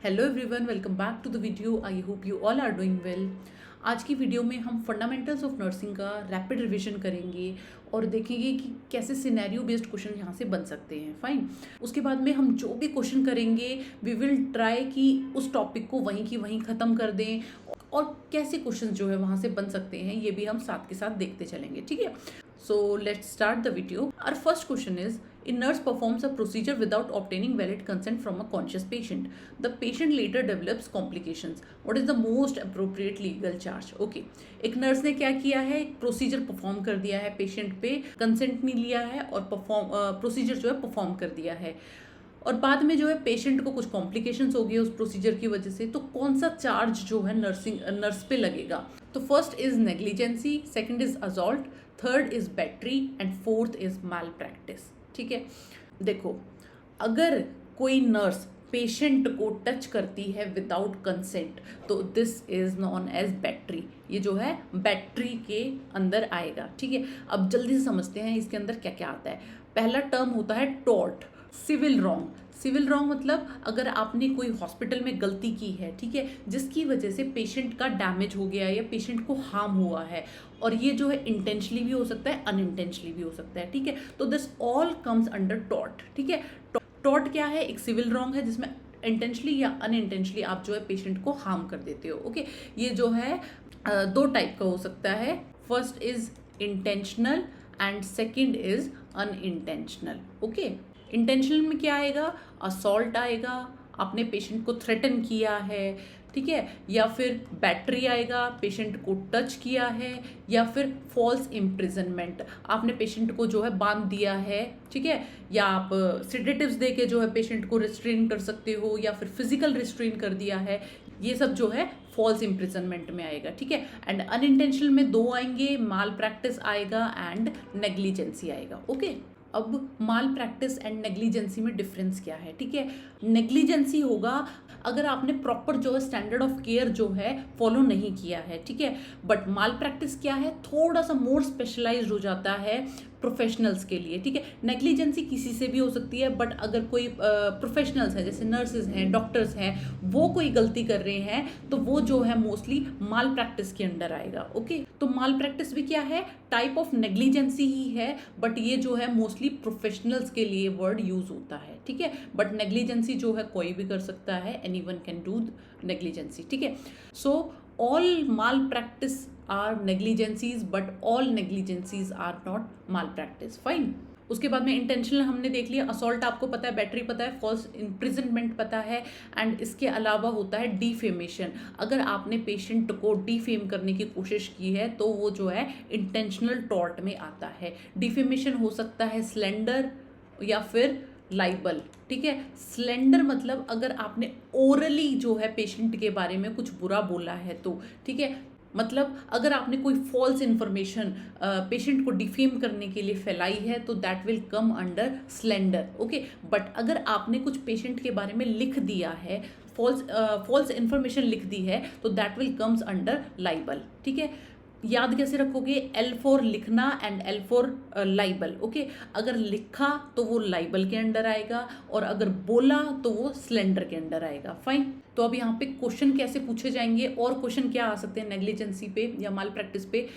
Hello everyone, welcome back to the video. I hope you all are doing well. आज की video में हम fundamentals of nursing का rapid revision करेंगे और देखेंगे कि कैसे सिनेरियो बेस्ड क्वेश्चन यहाँ से बन सकते हैं। फाइन। उसके बाद में हम जो भी क्वेश्चन करेंगे वी विल ट्राई कि उस टॉपिक को वहीं की वहीं ख़त्म कर दें और कैसे क्वेश्चन जो है वहाँ से बन सकते हैं ये भी हम साथ के साथ देखते चलेंगे। ठीक है, so let's start the video. Our first question is, a nurse performs a procedure without obtaining valid consent from a conscious patient. The patient later develops complications. What is the most appropriate legal charge? Okay, एक nurse ने क्या किया है, एक procedure perform कर दिया है, patient पे कंसेंट नहीं लिया है और प्रोसीजर जो है परफॉर्म कर दिया है और बाद में जो है पेशेंट को कुछ कॉम्प्लिकेशंस हो गई उस प्रोसीजर की वजह से, तो कौन सा चार्ज जो है नर्स पे लगेगा? तो first is negligence, second is assault, third is battery and fourth is malpractice. ठीक है, देखो, अगर कोई नर्स पेशेंट को टच करती है विदाउट कंसेंट तो this is known as battery. ये जो है बैटरी के अंदर आएगा। ठीक है, अब जल्दी से समझते हैं इसके अंदर क्या क्या आता है। पहला टर्म होता है tort, civil wrong. Civil wrong मतलब अगर आपने कोई हॉस्पिटल में गलती की है, ठीक है, जिसकी वजह से पेशेंट का डैमेज हो गया है या पेशेंट को हार्म हुआ है, और ये जो है इंटेंशनली भी हो सकता है, अनइंटेंशनली भी हो सकता है। ठीक है, तो this all comes under tort. ठीक है, टॉर्ट क्या है? एक सिविल रॉन्ग है जिसमें इंटेंशनली या अनइंटेंशनली आप जो है पेशेंट को हार्म कर देते हो। ओके, ये जो है दो टाइप का हो सकता है। First is intentional and second is unintentional. Okay, intentional में क्या आएगा? असॉल्ट आएगा, आपने पेशेंट को थ्रेटन किया है, ठीक है, या फिर बैटरी आएगा, पेशेंट को टच किया है, या फिर फॉल्स इम्प्रिजनमेंट, आपने पेशेंट को जो है बांध दिया है, ठीक है, या आप सिडेटिव्स दे के जो है पेशेंट को रिस्ट्रेन कर सकते हो, या फिर फिजिकल रिस्ट्रेन कर दिया है। ये सब जो है फॉल्स इम्प्रिजनमेंट में आएगा। ठीक है, एंड अनइंटेंशनल में दो आएंगे, माल प्रैक्टिस आएगा एंड नेग्लिजेंसी आएगा। ओके, अब माल प्रैक्टिस एंड नेग्लिजेंसी में डिफरेंस क्या है? ठीक है, नेग्लिजेंसी होगा अगर आपने प्रॉपर जो है स्टैंडर्ड ऑफ केयर जो है फॉलो नहीं किया है। ठीक है, बट माल प्रैक्टिस क्या है? थोड़ा सा मोर स्पेशलाइज्ड हो जाता है प्रोफेशनल्स के लिए। ठीक है, नेग्लिजेंसी किसी से भी हो सकती है, बट अगर कोई प्रोफेशनल्स हैं जैसे नर्सेज हैं, डॉक्टर्स हैं, वो कोई गलती कर रहे हैं तो वो जो है मोस्टली माल प्रैक्टिस के अंडर आएगा। ओके, तो माल प्रैक्टिस भी क्या है? टाइप ऑफ नेग्लिजेंसी ही है, बट ये जो है मोस्टली प्रोफेशनल्स के लिए वर्ड यूज होता है। ठीक है, बट नेग्लिजेंसी जो है कोई भी कर सकता है, एनीवन कैन डू नेग्लिजेंसी। ठीक है, सो all malpractice are negligencies but all negligencies are not malpractice. Fine. उसके बाद में इंटेंशनल हमने देख लिया, असॉल्ट आपको पता है, बैटरी पता है, फॉल्स इम्प्रिजनमेंट पता है, एंड इसके अलावा होता है डिफेमेशन। अगर आपने पेशेंट को डिफेम करने की कोशिश की है तो वो जो है इंटेंशनल टॉर्ट में आता है। डिफेमेशन हो सकता है स्लैंडर या फिर लाइबल। ठीक है, स्लेंडर मतलब अगर आपने ओरली जो है पेशेंट के बारे में कुछ बुरा बोला है तो, ठीक है, मतलब अगर आपने कोई फॉल्स इन्फॉर्मेशन पेशेंट को डिफेम करने के लिए फैलाई है तो that will come under slender. Okay, but अगर आपने कुछ पेशेंट के बारे में लिख दिया है, फॉल्स इन्फॉर्मेशन लिख दी है, तो that will comes under liable. ठीक है, याद कैसे रखोगे? L फॉर लिखना and L for liable. Okay, अगर लिखा तो वो लाइबल के अंडर आएगा और अगर बोला तो वो स्लेंडर के अंडर आएगा। फाइन। तो अब यहाँ पे क्वेश्चन कैसे पूछे जाएंगे और क्वेश्चन क्या आ सकते हैं नेग्लिजेंसी पे या माल प्रैक्टिस पे?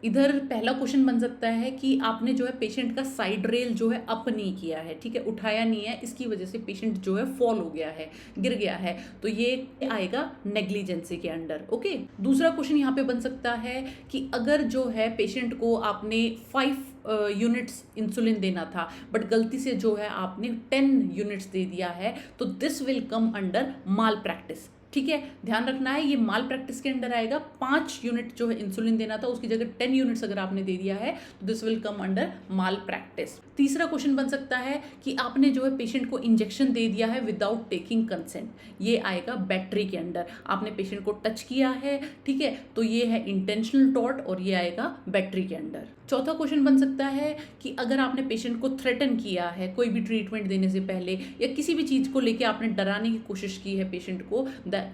इधर पहला क्वेश्चन बन सकता है कि आपने जो है पेशेंट का साइड रेल जो है अप नहीं किया है, ठीक है, उठाया नहीं है, इसकी वजह से पेशेंट जो है फॉल हो गया है, गिर गया है, तो ये आएगा नेग्लिजेंसी के अंडर। ओके, दूसरा क्वेश्चन यहाँ पे बन सकता है कि अगर जो है पेशेंट को आपने 5 यूनिट्स इंसुलिन देना था बट गलती से जो है आपने 10 यूनिट्स दे दिया है, तो this will come under mall practice. ठीक है, ध्यान रखना है ये माल प्रैक्टिस के अंडर आएगा। 5 यूनिट जो है इंसुलिन देना था उसकी जगह 10 यूनिट्स अगर आपने दे दिया है तो this will come under mall practice. तीसरा क्वेश्चन बन सकता है कि आपने जो है पेशेंट को इंजेक्शन दे दिया है विदाउट टेकिंग कंसेंट, ये आएगा बैटरी के अंडर। आपने पेशेंट को टच किया है, ठीक है, तो ये है इंटेंशनल टॉर्ट और ये आएगा बैटरी के अंडर। चौथा क्वेश्चन बन सकता है कि अगर आपने पेशेंट को थ्रेटन किया है कोई भी ट्रीटमेंट देने से पहले या किसी भी चीज़ को लेके आपने डराने की कोशिश की है पेशेंट को,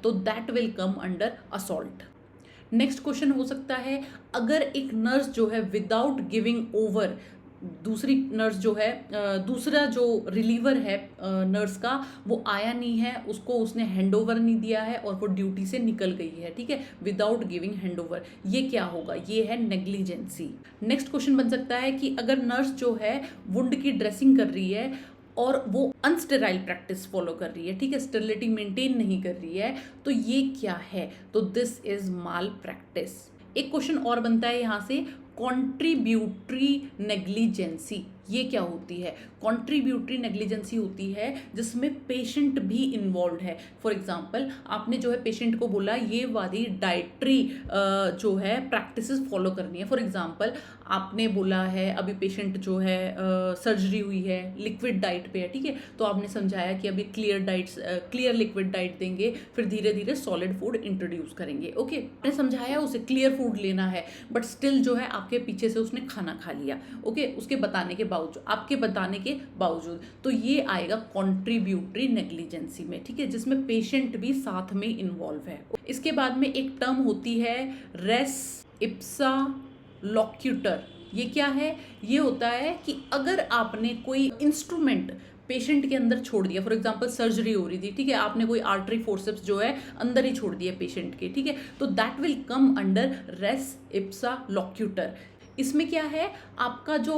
तो that will come under assault. Next question हो सकता है अगर एक नर्स जो है विदाउट गिविंग ओवर दूसरी नर्स जो है दूसरा जो रिलीवर है नर्स का, वो आया नहीं है, उसको उसने हैंडओवर नहीं दिया है और वो ड्यूटी से निकल गई है, ठीक है, विदाउट गिविंग हैंडओवर। ये क्या होगा? ये है नेग्लिजेंसी। नेक्स्ट क्वेश्चन बन सकता है कि अगर नर्स जो है वुंड की ड्रेसिंग कर रही है और वो अनस्टेराइल प्रैक्टिस फॉलो कर रही है, ठीक है, स्टेरिलिटी मेंटेन नहीं कर रही है, तो ये क्या है? तो दिस इज माल प्रैक्टिस। एक क्वेश्चन और बनता है यहाँ से, कॉन्ट्रीब्यूटरी नेग्लिजेंसी, ये क्या होती है? कॉन्ट्रीब्यूटरी नेग्लिजेंसी होती है जिसमें पेशेंट भी इन्वॉल्व है। फॉर एग्जांपल, आपने जो है पेशेंट को बोला ये वाली डाइटरी जो है प्रैक्टिसेस फॉलो करनी है। फॉर एग्जांपल, आपने बोला है अभी पेशेंट जो है सर्जरी हुई है, लिक्विड डाइट पे है, ठीक है, तो आपने समझाया कि अभी क्लियर लिक्विड डाइट देंगे, फिर धीरे धीरे सॉलिड फूड इंट्रोड्यूस करेंगे। ओके, आपने समझाया उसे क्लियर फूड लेना है, बट स्टिल जो है आपके पीछे से उसने खाना खा लिया, ओके, आपके बताने के बावजूद, तो ये आएगा कॉन्ट्रीब्यूटरी नेग्लिजेंसी में, ठीक है, जिसमें पेशेंट भी साथ में इन्वॉल्व है। इसके बाद में एक टर्म होती है रेस इप्सा लोक्यूटर। ये क्या है? ये होता है कि अगर आपने कोई इंस्ट्रूमेंट पेशेंट के अंदर छोड़ दिया, फॉर एग्जांपल सर्जरी हो रही थी, ठीक है, आपने कोई आर्टरी फोर्सेप्स जो है अंदर ही छोड़ दिया पेशेंट के, ठीक है, तो that will come under res ipsa loquitur. इसमें क्या है, आपका जो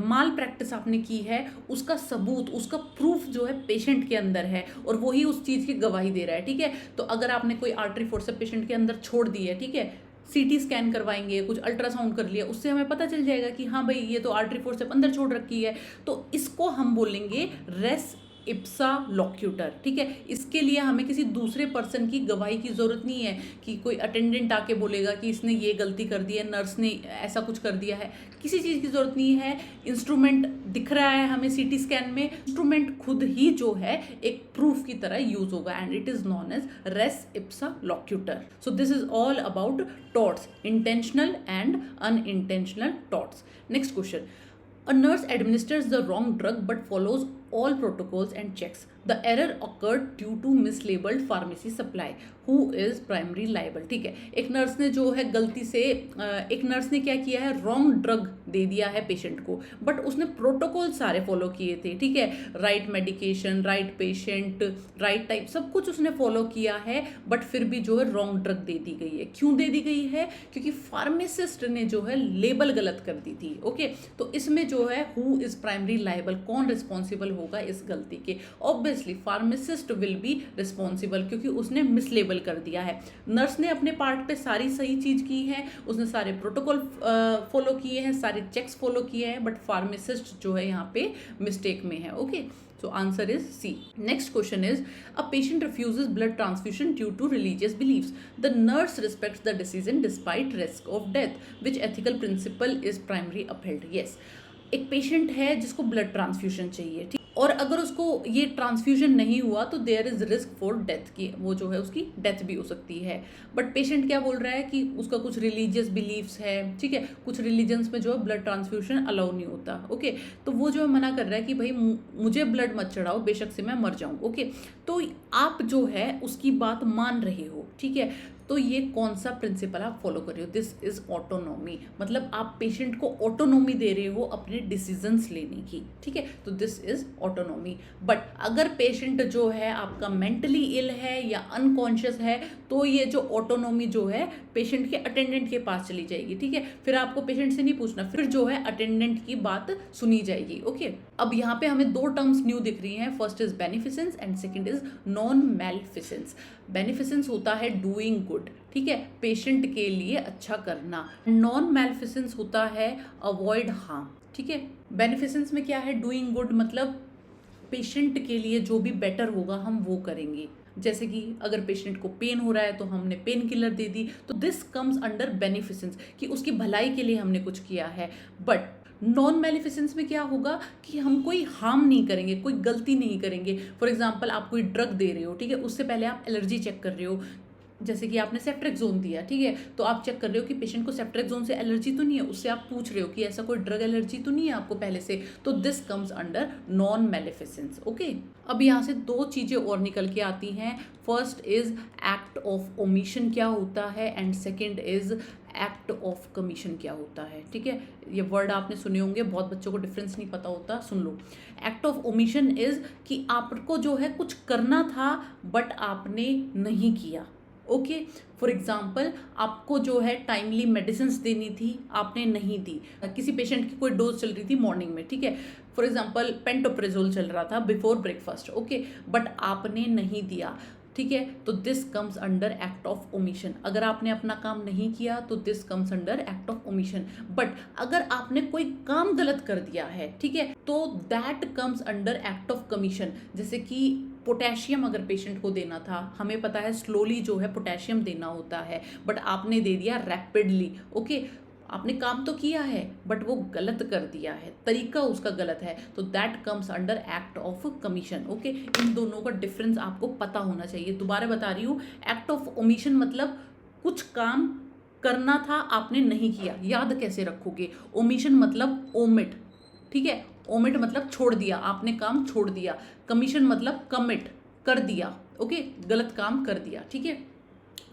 माल प्रैक्टिस आपने की है उसका सबूत, उसका प्रूफ जो है पेशेंट के अंदर है और वही उस चीज़ की गवाही दे रहा है, ठीक है। तो अगर आपने कोई आर्टरी फोर्सेप पेशेंट के अंदर छोड़ दी है, ठीक है, सीटी स्कैन करवाएंगे, कुछ अल्ट्रासाउंड कर लिया, उससे हमें पता चल जाएगा कि हाँ भाई ये तो आर्टरी फोर्सेप अंदर छोड़ रखी है, तो इसको हम बोलेंगे रेस इप्सा लोक्यूटर, ठीक है। इसके लिए हमें किसी दूसरे पर्सन की गवाही की जरूरत नहीं है कि कोई अटेंडेंट आके बोलेगा कि इसने ये गलती कर दी है, नर्स ने ऐसा कुछ कर दिया है, किसी चीज़ की जरूरत नहीं है। इंस्ट्रूमेंट दिख रहा है हमें सीटी स्कैन में, इंस्ट्रूमेंट खुद ही जो है एक प्रूफ की तरह यूज होगा and it is known as res ipsa loquitur. So this is all about torts, intentional and unintentional torts. Next question, a nurse administers the wrong drug but follows all protocols and checks. The error occurred due to mislabeled pharmacy supply. Who is primary liable? ठीक है, एक nurse ने जो है गलती से एक nurse ने क्या किया है, रॉन्ग ड्रग दे दिया है पेशेंट को, बट उसने प्रोटोकॉल सारे फॉलो किए थे, ठीक है, right medication, right patient, right type, सब कुछ उसने फॉलो किया है, बट फिर भी जो है रॉन्ग ड्रग दे दी गई है। क्यों दे दी गई है? क्योंकि फार्मासिस्ट ने जो है लेबल गलत कर दी थी। ओके, तो इसमें जो है हु इज प्राइमरी लाइबल, कौन रिस्पॉन्सिबल होगा इस गलती के? Obviously pharmacist will be responsible, क्योंकि उसने मिसलेबल कर दिया है। नर्स ने अपने पार्ट पे सारी सही चीज की है, उसने सारे प्रोटोकॉल फॉलो किए हैं, सारे चेक्स फॉलो किए हैं, बट फार्मासिस्ट जो है यहाँ पे मिस्टेक में है। Okay, so answer is C. Next question is, a patient refuses blood transfusion due to religious beliefs. The nurse respects the decision despite risk of death. Which ethical principle is primarily upheld? Yes, एक patient है जिसको blood transfusion चाहिए, ठीक, और अगर उसको ये transfusion नहीं हुआ तो there is risk for death की, वो जो है उसकी डेथ भी हो सकती है। बट पेशेंट क्या बोल रहा है कि उसका कुछ रिलीजियस बिलीव्स है, ठीक है, कुछ रिलीजन्स में जो है ब्लड ट्रांसफ्यूजन अलाउ नहीं होता। ओके, तो वो जो है मना कर रहा है कि भाई मुझे ब्लड मत चढ़ाओ, बेशक से मैं मर जाऊँ। ओके, तो आप जो है उसकी बात मान रहे हो, ठीक है, तो ये कौन सा प्रिंसिपल आप फॉलो कर रहे हो? दिस इज ऑटोनॉमी, मतलब आप पेशेंट को ऑटोनॉमी दे रहे हो अपने डिसीजंस लेने की, ठीक है, तो दिस इज ऑटोनॉमी। बट अगर पेशेंट जो है आपका मेंटली इल है या अनकॉन्शियस है, तो ये जो ऑटोनॉमी जो है पेशेंट के अटेंडेंट के पास चली जाएगी, ठीक है, फिर आपको पेशेंट से नहीं पूछना, फिर जो है अटेंडेंट की बात सुनी जाएगी। ओके, अब यहाँ पे हमें दो टर्म्स न्यू दिख रही हैं, first is beneficence and second is non maleficence. Beneficence होता है डूइंग गुड, ठीक है, पेशेंट के लिए अच्छा करना। नॉन मेलिफिसेंस होता है अवॉइड हार्म, ठीक है। बेनिफिसेंस में क्या है? डूइंग गुड, मतलब पेशेंट के लिए जो भी बेटर होगा हम वो करेंगे। जैसे कि अगर पेशेंट को पेन हो रहा है तो हमने पेन किलर दे दी, तो दिस कम्स अंडर बेनिफिसेंस, कि उसकी भलाई के लिए हमने कुछ किया है। बट नॉन मेलिफिसेंस में क्या होगा कि हम कोई हार्म नहीं करेंगे, कोई गलती नहीं करेंगे। फॉर एग्जाम्पल, आप कोई ड्रग दे रहे हो, ठीक है, उससे पहले आप एलर्जी चेक कर रहे हो, जैसे कि आपने सेफ्ट्रेक्सोन दिया, ठीक है, तो आप चेक कर रहे हो कि पेशेंट को सेफ्ट्रेक्सोन से एलर्जी तो नहीं है, उससे आप पूछ रहे हो कि ऐसा कोई ड्रग एलर्जी तो नहीं है आपको पहले से, तो this comes under non maleficence. Okay, अब यहाँ से दो चीज़ें और निकल के आती हैं। First is act of omission क्या होता है, and second is act of commission क्या होता है। ठीक है, ये वर्ड आपने सुने होंगे, बहुत बच्चों को डिफरेंस नहीं पता होता, सुन लो। एक्ट ऑफ ओमिशन इज कि आपको जो है कुछ करना था बट आपने नहीं किया। ओके, फॉर एग्जाम्पल आपको जो है टाइमली मेडिसिन देनी थी, आपने नहीं दी। किसी पेशेंट की कोई डोज चल रही थी मॉर्निंग में, ठीक है, फॉर एग्जाम्पल पेंटोप्रेजोल चल रहा था बिफोर ब्रेकफास्ट, ओके, बट आपने नहीं दिया, ठीक है, तो this comes under act of omission. अगर आपने अपना काम नहीं किया तो this comes under act of omission. But अगर आपने कोई काम गलत कर दिया है, ठीक है, तो that comes under act of commission. जैसे कि पोटेशियम अगर पेशेंट को देना था, हमें पता है स्लोली जो है पोटेशियम देना होता है, बट आपने दे दिया रैपिडली। ओके, आपने काम तो किया है बट वो गलत कर दिया है, तरीका उसका गलत है, तो that comes under act of commission. Okay, इन दोनों का डिफरेंस आपको पता होना चाहिए। दोबारा बता रही हूँ, एक्ट ऑफ ओमिशन मतलब कुछ काम करना था आपने नहीं किया, याद कैसे रखोगे? ओमिशन मतलब ओमिट, ठीक है, ओमिट मतलब छोड़ दिया, आपने काम छोड़ दिया। कमीशन मतलब कमिट, कर दिया, ओके, गलत काम कर दिया, ठीक है।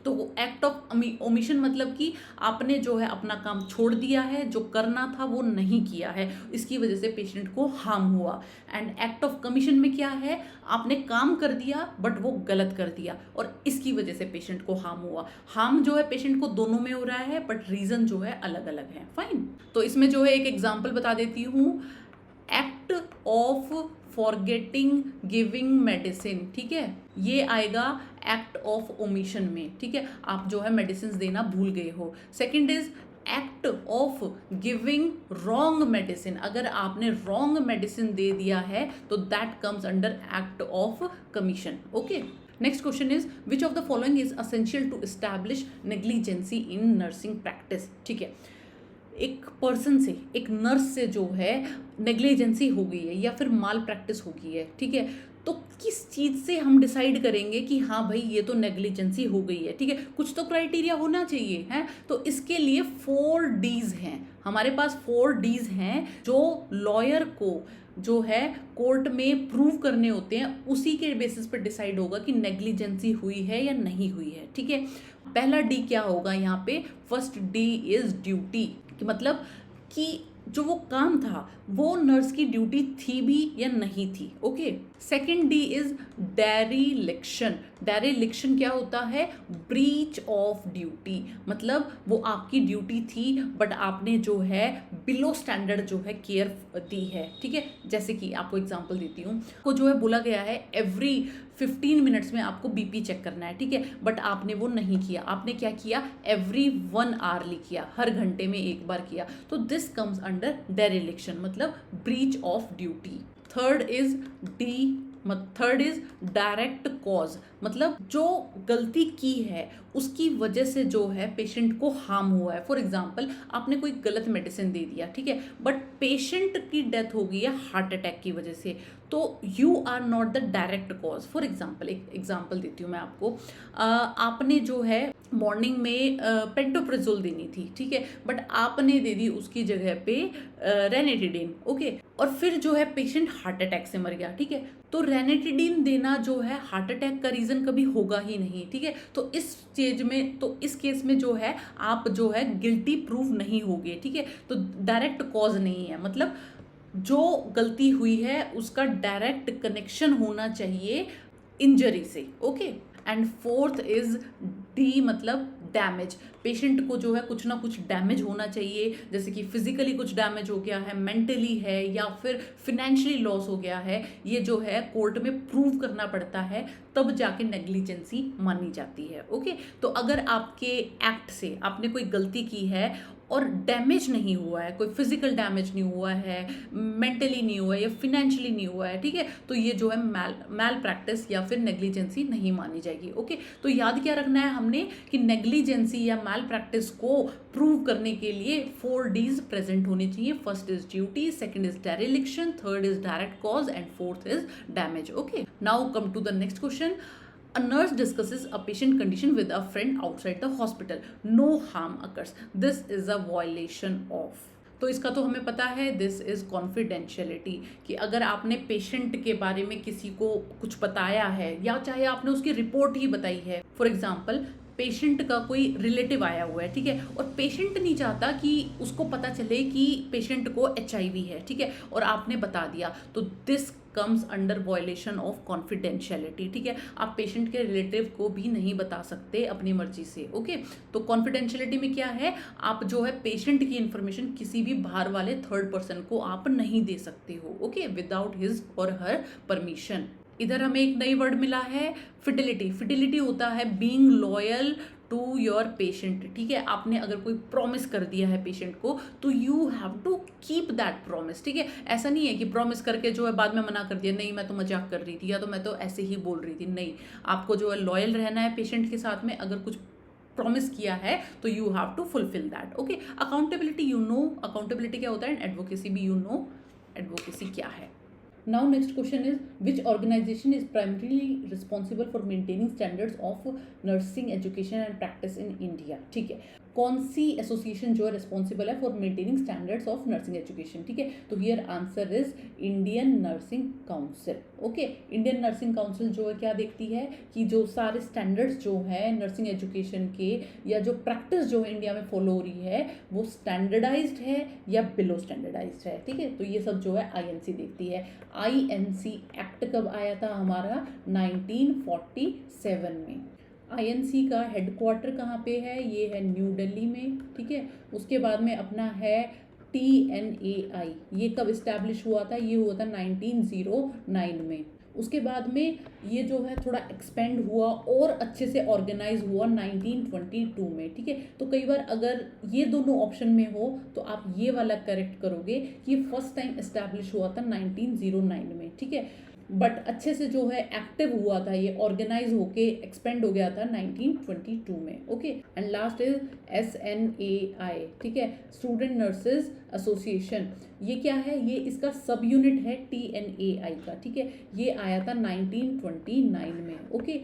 तो एक्ट ऑफ ओमिशन मतलब कि आपने जो है अपना काम छोड़ दिया है, जो करना था वो नहीं किया है, इसकी वजह से पेशेंट को हार्म हुआ। एंड एक्ट ऑफ कमीशन में क्या है, आपने काम कर दिया बट वो गलत कर दिया और इसकी वजह से पेशेंट को हार्म हुआ। हार्म जो है पेशेंट को दोनों में हो रहा है बट रीजन जो है अलग अलग है। फाइन, तो इसमें जो है एक एग्जाम्पल बता देती हूँ, act of forgetting giving medicine, ठीक है, ये आएगा एक्ट ऑफ ओमिशन में, ठीक है, आप जो है मेडिसिन देना भूल गए हो। Second is act of giving wrong medicine, अगर आपने रॉन्ग मेडिसिन दे दिया है तो that comes under act of commission. Okay, next question is which of the following is essential to establish negligence in nursing practice. ठीक है, एक person से, एक नर्स से जो है नेग्लिजेंसी हो गई है या फिर माल प्रैक्टिस हो गई है, ठीक है, तो किस चीज़ से हम डिसाइड करेंगे कि हाँ भाई ये तो नेग्लिजेंसी हो गई है, ठीक है, कुछ तो क्राइटेरिया होना चाहिए है। तो इसके लिए 4 Ds हैं हमारे पास, 4 Ds हैं जो लॉयर को जो है कोर्ट में प्रूव करने होते हैं, उसी के बेसिस पर डिसाइड होगा कि नेग्लिजेंसी हुई है या नहीं हुई है, ठीक है। पहला डी क्या होगा यहाँ पे, फर्स्ट डी इज ड्यूटी, मतलब कि जो वो काम था वो नर्स की ड्यूटी थी भी या नहीं थी। Okay, second D is dereliction. Dereliction क्या होता है, ब्रीच ऑफ ड्यूटी, मतलब वो आपकी ड्यूटी थी बट आपने जो है बिलो स्टैंडर्ड जो है केयर दी है, ठीक है। जैसे कि आपको एग्जांपल देती हूँ, को जो है बोला गया है एवरी 15 मिनट्स में आपको बीपी चेक करना है, ठीक है, बट आपने वो नहीं किया, आपने क्या किया, एवरी 1 आवर किया, हर घंटे में एक बार किया, तो दिस कम्स अंडर डेरिलिक्शन, मतलब breach of duty. Third is direct cause, मतलब जो गलती की है उसकी वजह से जो है पेशेंट को हार्म हुआ है। फॉर एग्जांपल आपने कोई गलत मेडिसिन दे दिया, ठीक है, बट पेशेंट की डेथ हो गई है हार्ट अटैक की वजह से, तो you are not the direct cause. For example, एक एग्जांपल देती हूँ मैं आपको, आपने जो है मॉर्निंग में पेंटोप्रेजोल देनी थी, ठीक है, बट आपने दे दी उसकी जगह पे रेनेटिडिन, ओके, और फिर जो है पेशेंट हार्ट अटैक से मर गया, ठीक है, तो रेनेटिडिन देना जो है हार्ट अटैक का रीजन कभी होगा ही नहीं, ठीक है। तो इस स्टेज में, तो इस केस में जो है आप जो है गिल्टी प्रूव नहीं होगे, ठीक है, तो डायरेक्ट कॉज नहीं है, मतलब जो गलती हुई है उसका डायरेक्ट कनेक्शन होना चाहिए इंजरी से। Okay, and fourth is D, मतलब डैमेज, पेशेंट को जो है कुछ ना कुछ डैमेज होना चाहिए, जैसे कि फिजिकली कुछ डैमेज हो गया है, मेंटली है, या फिर फिनेंशियली लॉस हो गया है, ये जो है कोर्ट में प्रूव करना पड़ता है, तब जाके नेग्लिजेंसी मानी जाती है। ओके, तो अगर आपके एक्ट से आपने कोई गलती की है और डैमेज नहीं हुआ है, कोई फिजिकल डैमेज नहीं हुआ है, मेंटली नहीं हुआ है या फिनेंशियली नहीं हुआ है, ठीक है, तो ये जो है मैल प्रैक्टिस या फिर नेग्लिजेंसी नहीं मानी जाएगी। ओके, तो याद क्या रखना है हमने कि नेग्लिजेंसी या मैल प्रैक्टिस को प्रूव करने के लिए 4 Ds प्रेजेंट होने चाहिए। First is duty, second is dereliction, third is direct cause and fourth is damage. Okay, now come to the next question, A nurse discusses a patient condition with a friend outside the hospital. No harm occurs. This is a violation of. तो इसका तो हमें पता है, this is confidentiality, कि अगर आपने patient के बारे में किसी को कुछ बताया है या चाहे आपने उसकी रिपोर्ट ही बताई है, फॉर एग्जाम्पल पेशेंट का कोई रिलेटिव आया हुआ है, ठीक है, और पेशेंट नहीं चाहता कि उसको पता चले कि पेशेंट को HIV है, ठीक है, और आपने बता दिया, तो this comes under violation of confidentiality, ठीक है। आप पेशेंट के रिलेटिव को भी नहीं बता सकते अपनी मर्जी से, ओके। तो कॉन्फिडेंशियलिटी में क्या है, आप जो है पेशेंट की इंफॉर्मेशन किसी भी बाहर वाले थर्ड पर्सन को आप नहीं दे सकते हो, ओके, विदाउट हिज और हर परमिशन। इधर हमें एक नई वर्ड मिला है, फिडिलिटी। फिडिलिटी होता है being loyal to your patient, ठीक है। आपने अगर कोई प्रॉमिस कर दिया है पेशेंट को तो you have to keep that promise, ठीक है। ऐसा नहीं है कि प्रॉमिस करके जो है बाद में मना कर दिया, नहीं मैं तो मजाक कर रही थी या तो मैं तो ऐसे ही बोल रही थी, नहीं, आपको जो है लॉयल रहना है पेशेंट के साथ में। अगर कुछ प्रॉमिस किया है तो you have to fulfil that, okay. Accountability, you know accountability क्या होता है, एंड एडवोकेसी भी यू नो एडवोकेसी क्या है। Now next question is, which organization is primarily responsible for maintaining standards of nursing education and practice in India? ठीक है, कौन सी association जो है रिस्पॉन्सिबल है for maintaining standards of nursing education, ठीक है। तो here answer is Indian nursing council, okay. Indian nursing council जो है क्या देखती है कि जो सारे स्टैंडर्ड्स जो है नर्सिंग एजुकेशन के या जो प्रैक्टिस जो है इंडिया में फॉलो हो रही है वो स्टैंडर्डाइज्ड है या बिलो स्टैंडर्डाइज्ड है, ठीक है। तो ये सब जो है INC देखती है। INC एक्ट कब आया था हमारा, 1947 में। INC का हेडक्वार्टर कहाँ पे है, ये है न्यू दिल्ली में, ठीक है। उसके बाद में अपना है TNAI, ये कब इस्टेब्लिश हुआ था, ये हुआ था 1909 में। उसके बाद में ये जो है थोड़ा एक्सपेंड हुआ और अच्छे से ऑर्गेनाइज हुआ 1922 में, ठीक है। तो कई बार अगर ये दोनों ऑप्शन में हो तो आप ये वाला करेक्ट करोगे कि फर्स्ट टाइम इस्टेब्लिश हुआ था 1909 में, ठीक है। बट अच्छे से जो है एक्टिव हुआ था, ये ऑर्गेनाइज होके एक्सपेंड हो गया था 1922 में, okay. And last is SNAI, ठीक है, स्टूडेंट नर्सेज एसोसिएशन। ये क्या है, ये इसका सब यूनिट है TNAI का, ठीक है। ये आया था 1929 में, ओके।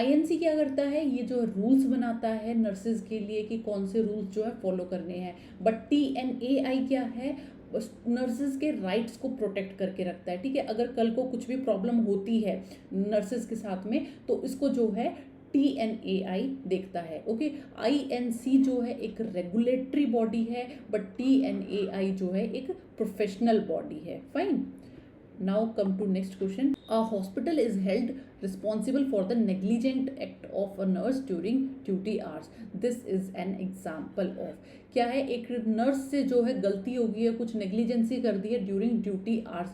INC क्या करता है, ये जो रूल्स बनाता है नर्सेज के लिए कि कौन से रूल्स जो है फॉलो करने हैं। बट TNAI क्या है, नर्सेज के राइट्स को प्रोटेक्ट करके रखता है, ठीक है। अगर कल को कुछ भी प्रॉब्लम होती है नर्सेज के साथ में तो इसको जो है TNAI देखता है, ओके। INC जो है एक रेगुलेटरी बॉडी है बट TNAI जो है एक प्रोफेशनल बॉडी है, fine. Now come to next question. A hospital is held responsible for the negligent act of a nurse during duty hours. This is an example of, क्या है, एक nurse से जो है गलती हो गई है, कुछ नेग्लिजेंसी कर दी है ड्यूरिंग ड्यूटी आवर्स,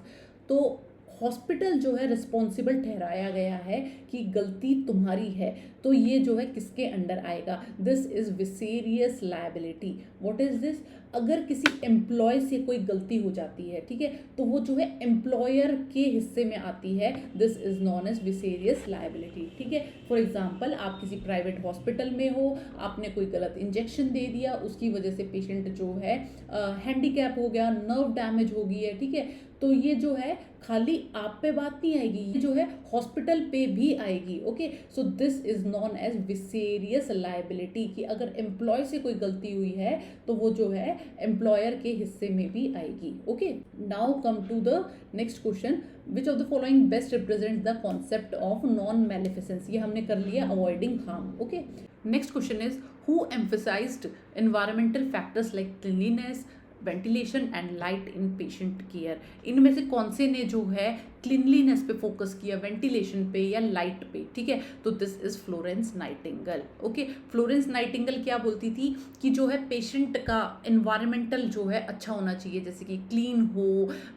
तो हॉस्पिटल जो है रिस्पॉन्सिबल ठहराया गया है कि गलती तुम्हारी है, तो ये जो है किसके अंडर आएगा, this is vicarious liability. What is this, अगर किसी एम्प्लॉय से कोई गलती हो जाती है, ठीक है, तो वो जो है एम्प्लॉयर के हिस्से में आती है, this is known as vicarious liability, ठीक है। फॉर एग्जांपल, आप किसी प्राइवेट हॉस्पिटल में हो, आपने कोई गलत इंजेक्शन दे दिया, उसकी वजह से पेशेंट जो है हैंडीकैप हो गया, नर्व डैमेज हो गई है, ठीक है, तो ये जो है खाली आप पे बात नहीं आएगी, ये जो है हॉस्पिटल पे भी आएगी, okay. So this is known as vicarious liability, कि अगर एम्प्लॉय से कोई गलती हुई है तो वो जो है एम्प्लॉयर के हिस्से में भी आएगी, okay. Now come to the next question, which of the following best represents the concept of non maleficence. ये हमने कर लिया avoiding harm, okay. Next question is, who emphasized environmental factors like cleanliness, ventilation and light in patient care. इनमें से कौन से ने जो है क्लीनलीनेस पे फोकस किया, वेंटिलेशन पे या लाइट पे, ठीक है। तो this is Florence Nightingale, okay. Florence Nightingale क्या बोलती थी कि जो है पेशेंट का एनवायरमेंटल जो है अच्छा होना चाहिए, जैसे कि क्लीन हो,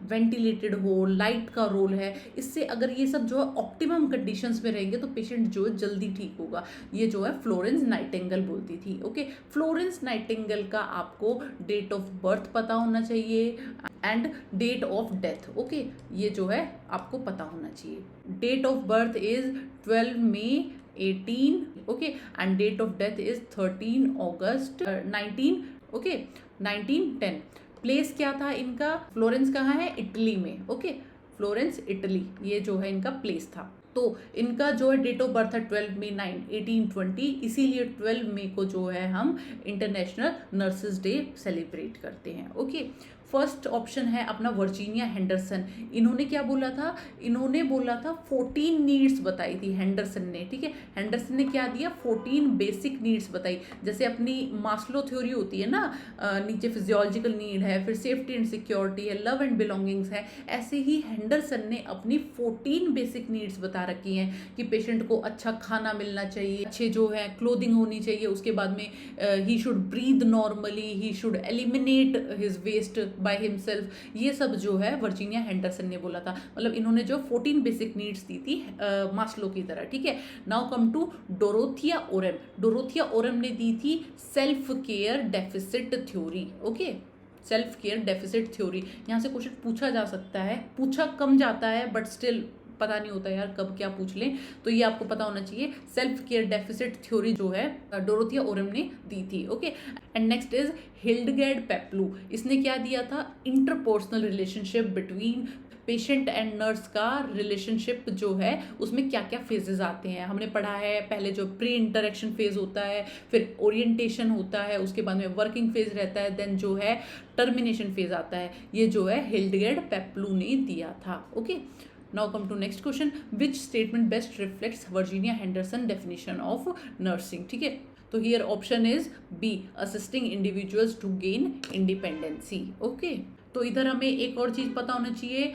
वेंटिलेटेड हो, लाइट का रोल है, इससे अगर ये सब जो है ऑप्टिमम कंडीशंस में रहेंगे तो पेशेंट जो है जल्दी ठीक होगा। ये जो है फ्लोरेंस नाइटिंगेल बोलती थी, ओके। फ्लोरेंस नाइटिंगेल का आपको डेट ऑफ बर्थ पता होना चाहिए and date of death, okay, ये जो है आपको पता होना चाहिए। Date of birth is 12 May 18, okay, and date of death is 13 August 19, okay, 1910। Place क्या था इनका, फ्लोरेंस कहाँ है, इटली में, ओके, फ्लोरेंस इटली, ये जो है इनका प्लेस था। तो इनका जो है डेट ऑफ बर्थ है 12 मई 1820, इसीलिए 12 मई को जो है हम इंटरनेशनल नर्सेज डे सेलिब्रेट करते हैं। ओके, फर्स्ट ऑप्शन है अपना वर्जीनिया हेंडरसन। इन्होंने क्या बोला था, इन्होंने बोला था 14 नीड्स बताई थी हेंडरसन ने। ठीक है, हेंडरसन ने क्या दिया, 14 बेसिक नीड्स बताई। जैसे अपनी मास्लो थ्योरी होती है ना, नीचे फिजियोलॉजिकल नीड है, फिर सेफ्टी एंड सिक्योरिटी है, लव एंड बिलोंगिंग्स है, ऐसे ही हेंडरसन ने अपनी 14 बेसिक नीड्स बता रखी हैं कि पेशेंट को अच्छा खाना मिलना चाहिए, अच्छे जो है क्लोथिंग होनी चाहिए, उसके बाद में he should breathe normally, he should eliminate his waste by himself. ये सब जो है वर्जीनिया हेंडरसन ने बोला था। मतलब इन्होंने जो 14 बेसिक नीड्स दी थी मास्लो की तरह। ठीक है, now come to Dorothea Orem. Dorothea Orem ने दी थी self care deficit theory. Okay, self care deficit theory. यहाँ से क्वेश्चन पूछा जा सकता है, पूछा कम जाता है बट स्टिल पता नहीं होता यार कब क्या पूछ लें, तो ये आपको पता होना चाहिए। सेल्फ केयर डेफिसिट थ्योरी जो है डोरोथिया ओरेम ने दी थी। Okay, and next is Hildegard Peplau. इसने क्या दिया था, interpersonal relationship between patient and nurse का रिलेशनशिप जो है उसमें क्या क्या फेजेस आते हैं हमने पढ़ा है। पहले जो प्री इंटरेक्शन फेज होता है, फिर ओरिएंटेशन होता है, उसके बाद में वर्किंग फेज रहता है, देन जो है टर्मिनेशन फेज आता है। ये जो है हिल्डगैर्ड पेप्लू ने दिया था। Okay, now come to next question, which statement best reflects Virginia Henderson definition of nursing। ठीक है, तो here option is B, assisting individuals to gain independency। Okay, तो इधर हमें एक और चीज पता होना चाहिए,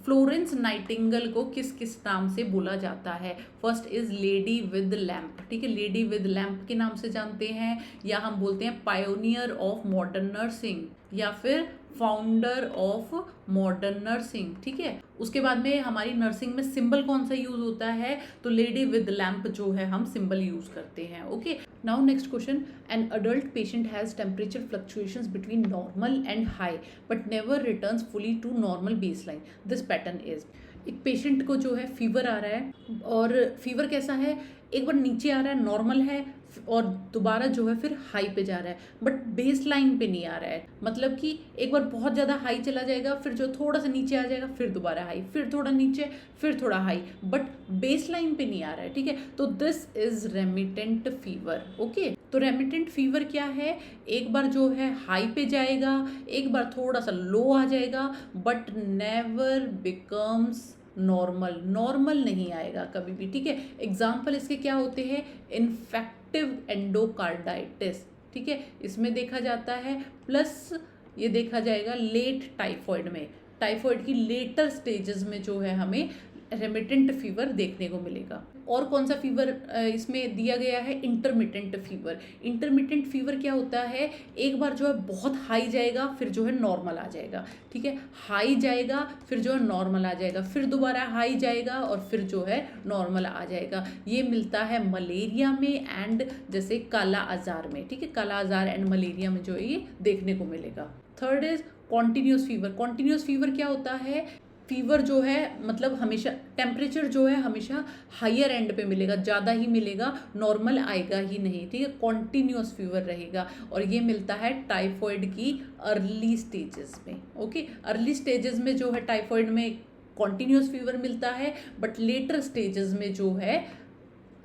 फ्लोरेंस नाइटिंगेल को किस किस नाम से बोला जाता है। First is lady with lamp. ठीक है, लेडी विद लैम्प के नाम से जानते हैं, या हम बोलते हैं पायोनियर ऑफ मॉडर्न नर्सिंग, या फिर फाउंडर ऑफ मॉडर्न नर्सिंग। ठीक है, उसके बाद में हमारी नर्सिंग में सिंबल कौन सा यूज होता है, तो लेडी विद लैम्प जो है हम सिंबल यूज करते हैं। Okay, now next question, an adult patient has temperature fluctuations between normal and high but never returns fully to normal baseline, this pattern is. एक पेशेंट को जो है फीवर आ रहा है, और फीवर कैसा है, एक बार नीचे आ रहा है नॉर्मल है, और दोबारा जो है फिर हाई पे जा रहा है, बट बेस लाइन पे नहीं आ रहा है। मतलब कि एक बार बहुत ज़्यादा हाई चला जाएगा, फिर जो थोड़ा सा नीचे आ जाएगा, फिर दोबारा हाई, फिर थोड़ा नीचे, फिर थोड़ा हाई, बट बेस लाइन पे नहीं आ रहा है। ठीक है, तो this is remittent fever. Okay, तो रेमिटेंट फीवर क्या है, एक बार जो है हाई पे जाएगा, एक बार थोड़ा सा लो आ जाएगा, but never becomes normal. Normal नहीं आएगा कभी भी। ठीक है, एग्जाम्पल इसके क्या होते हैं, इन्फेक्टिव एंडोकार्डाइटिस। ठीक है, इसमें देखा जाता है, प्लस ये देखा जाएगा लेट टाइफॉइड में, टाइफॉइड की लेटर स्टेजेस में जो है हमें रेमिटेंट फीवर देखने को मिलेगा। और कौन सा फीवर इसमें दिया गया है, इंटरमिटेंट फीवर। इंटरमिटेंट फीवर क्या होता है, एक बार जो है बहुत हाई जाएगा, फिर जो है नॉर्मल आ जाएगा। ठीक है, हाई जाएगा, फिर जो है नॉर्मल आ जाएगा, फिर दोबारा हाई जाएगा, और फिर जो है नॉर्मल आ जाएगा। ये मिलता है मलेरिया में एंड जैसे काला आजार में। ठीक है, काला आजार एंड मलेरिया में जो है ये देखने को मिलेगा। Third is continuous fever. Continuous fever क्या होता है, फीवर जो है मतलब हमेशा टेम्परेचर जो है हमेशा हायर एंड पे मिलेगा, ज़्यादा ही मिलेगा, नॉर्मल आएगा ही नहीं। ठीक है, कॉन्टिन्यूस फीवर रहेगा, और ये मिलता है टाइफॉइड की अर्ली स्टेजेस में। ओके, अर्ली स्टेजेस में जो है टाइफॉइड में कॉन्टिन्यूस फीवर मिलता है, बट लेटर स्टेजेस में जो है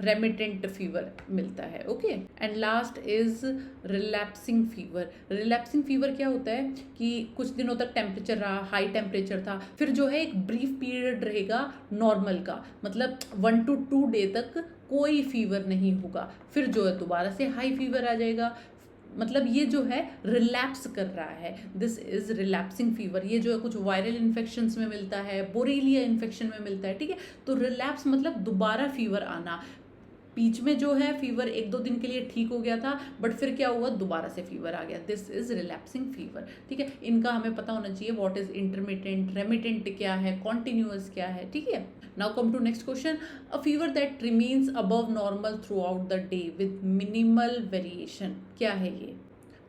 रेमिटेंट फीवर मिलता है। Okay, and last is relapsing fever. Relapsing fever क्या होता है कि कुछ दिनों तक टेम्परेचर रहा, हाई टेम्परेचर था, फिर जो है एक ब्रीफ पीरियड रहेगा नॉर्मल का, मतलब 1 to 2 डे तक कोई फीवर नहीं होगा, फिर जो है दोबारा से हाई फीवर आ जाएगा। मतलब ये जो है रिलैप्स कर रहा है, दिस इज रिलैप्सिंग फीवर। ये जो है कुछ वायरल इन्फेक्शंस में मिलता है, बोरेलिया इन्फेक्शन में मिलता है। ठीक है, तो रिलैप्स मतलब दोबारा फीवर आना। बीच में जो है फीवर 1-2 दिन के लिए ठीक हो गया था, बट फिर क्या हुआ, दोबारा से फीवर आ गया, दिस इज रिलैप्सिंग फीवर। ठीक है, इनका हमें पता होना चाहिए व्हाट इज इंटरमिटेंट, रेमिटेंट क्या है, कॉन्टिन्यूअस क्या है। ठीक है, now come to next question, a fever that remains above normal throughout the day with minimal variation. क्या है ये,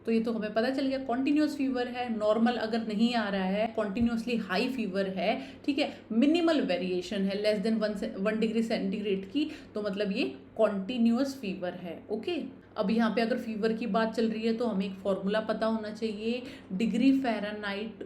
तो ये तो हमें पता चल गया, कॉन्टिन्यूस फीवर है, नॉर्मल अगर नहीं आ रहा है, कॉन्टिन्यूसली हाई फीवर है। ठीक है, मिनिमल वेरिएशन है लेस देन 1 डिग्री सेंटीग्रेड की, तो मतलब ये कॉन्टिन्यूअस फीवर है। ओके, अब यहाँ पे अगर फीवर की बात चल रही है तो हमें एक फॉर्मूला पता होना चाहिए, डिग्री फ़ारेनहाइट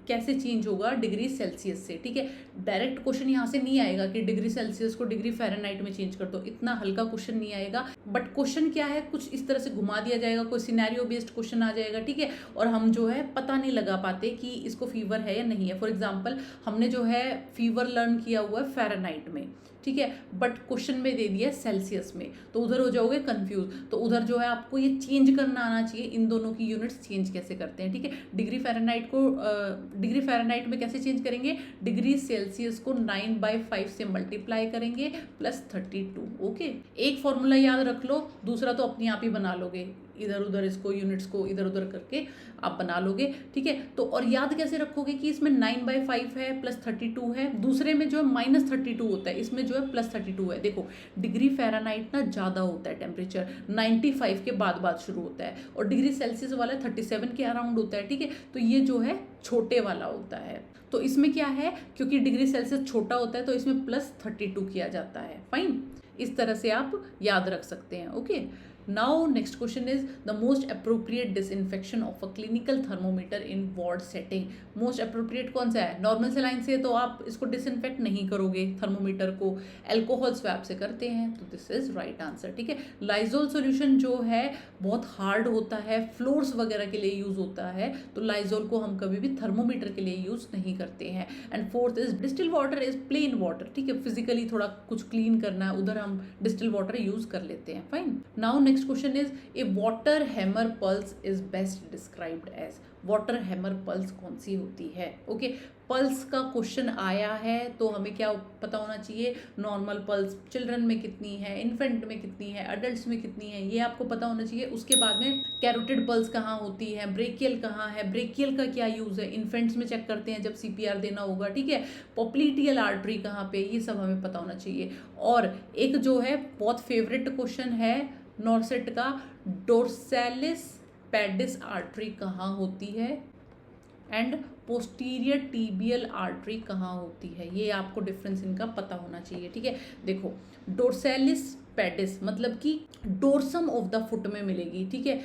कैसे चेंज होगा डिग्री सेल्सियस से। ठीक है, डायरेक्ट क्वेश्चन यहाँ से नहीं आएगा कि डिग्री सेल्सियस को डिग्री फ़ारेनहाइट में चेंज कर दो, इतना हल्का क्वेश्चन नहीं आएगा। बट क्वेश्चन क्या है, कुछ इस तरह से घुमा दिया जाएगा, कोई सिनेरियो बेस्ड क्वेश्चन आ जाएगा। ठीक है, और हम जो है पता नहीं लगा पाते कि इसको फीवर है या नहीं है। फॉर एग्जाम्पल हमने जो है फीवर लर्न किया हुआ है फ़ारेनहाइट में, ठीक है, बट क्वेश्चन में दे दिया है में, तो उधर हो जाओगे कंफ्यूज। तो उधर जो है आपको ये चेंज करना आना चाहिए, इन दोनों की यूनिट्स चेंज कैसे करते हैं। ठीक है, डिग्री फ़ारेनहाइट में कैसे चेंज करेंगे, डिग्री सेल्सियस को 9/5 से मल्टीप्लाई करेंगे +32। ओके, एक फॉर्मूला याद रख लो, दूसरा तो अपने आप ही बना लोगे, इधर उधर इसको यूनिट्स को इधर उधर करके आप बना लोगे। ठीक है, तो और याद कैसे रखोगे कि इसमें 9/5 है +32 है, दूसरे में जो है -32 होता है, इसमें जो है +32 है। देखो डिग्री फ़ारेनहाइट ना ज़्यादा होता है, टेम्परेचर 95 के बाद शुरू होता है, और डिग्री सेल्सियस वाला 37 के अराउंड होता है। ठीक है, तो ये जो है छोटे वाला होता है। तो इसमें क्या है, क्योंकि डिग्री सेल्सियस छोटा होता है तो इसमें +32 किया जाता है। फाइन, इस तरह से आप याद रख सकते हैं। Okay, now next question is the most appropriate disinfection of a clinical thermometer in ward setting। most appropriate कौन सा है, नॉर्मल सेलाइन से तो आप इसको डिसइंफेक्ट नहीं करोगे, थर्मोमीटर को अल्कोहल स्वैब से करते हैं, तो दिस इज राइट आंसर। ठीक है, लाइजोल सॉल्यूशन जो है बहुत हार्ड होता है, फ्लोर्स वगैरह के लिए यूज होता है, तो लाइजोल को हम कभी भी थर्मोमीटर के लिए यूज नहीं करते हैं। And fourth is distil water is plain water. ठीक है, फिजिकली थोड़ा कुछ क्लीन करना है, उधर हम डिस्टिल वाटर यूज कर लेते हैं। Fine, now next question is a water hammer pulse is best described as. Water hammer pulse कौन सी होती है। ओके, पल्स का क्वेश्चन आया है तो हमें क्या पता होना चाहिए, नॉर्मल पल्स चिल्ड्रन में कितनी है, इन्फेंट में कितनी है, अडल्ट में कितनी है, ये आपको पता होना चाहिए। उसके बाद में कैरोटिड पल्स कहाँ होती है, ब्रेकियल कहाँ है, ब्रेकियल का क्या यूज़ है, इन्फेंट्स में चेक करते हैं जब CPR देना होगा। ठीक है, पॉप्लीटियल आर्टरी कहाँ पे, ये सब हमें पता होना चाहिए। और एक जो है बहुत फेवरेट क्वेश्चन है नॉर्सेट का, डोर्सैलिस पेडिस आर्टरी कहाँ होती है एंड पोस्टीरियर टीबियल आर्टरी कहाँ होती है, ये आपको डिफरेंस इनका पता होना चाहिए। ठीक है, देखो डोर्सैलिस पेडिस मतलब कि डोर्सम ऑफ द फुट में मिलेगी। ठीक है,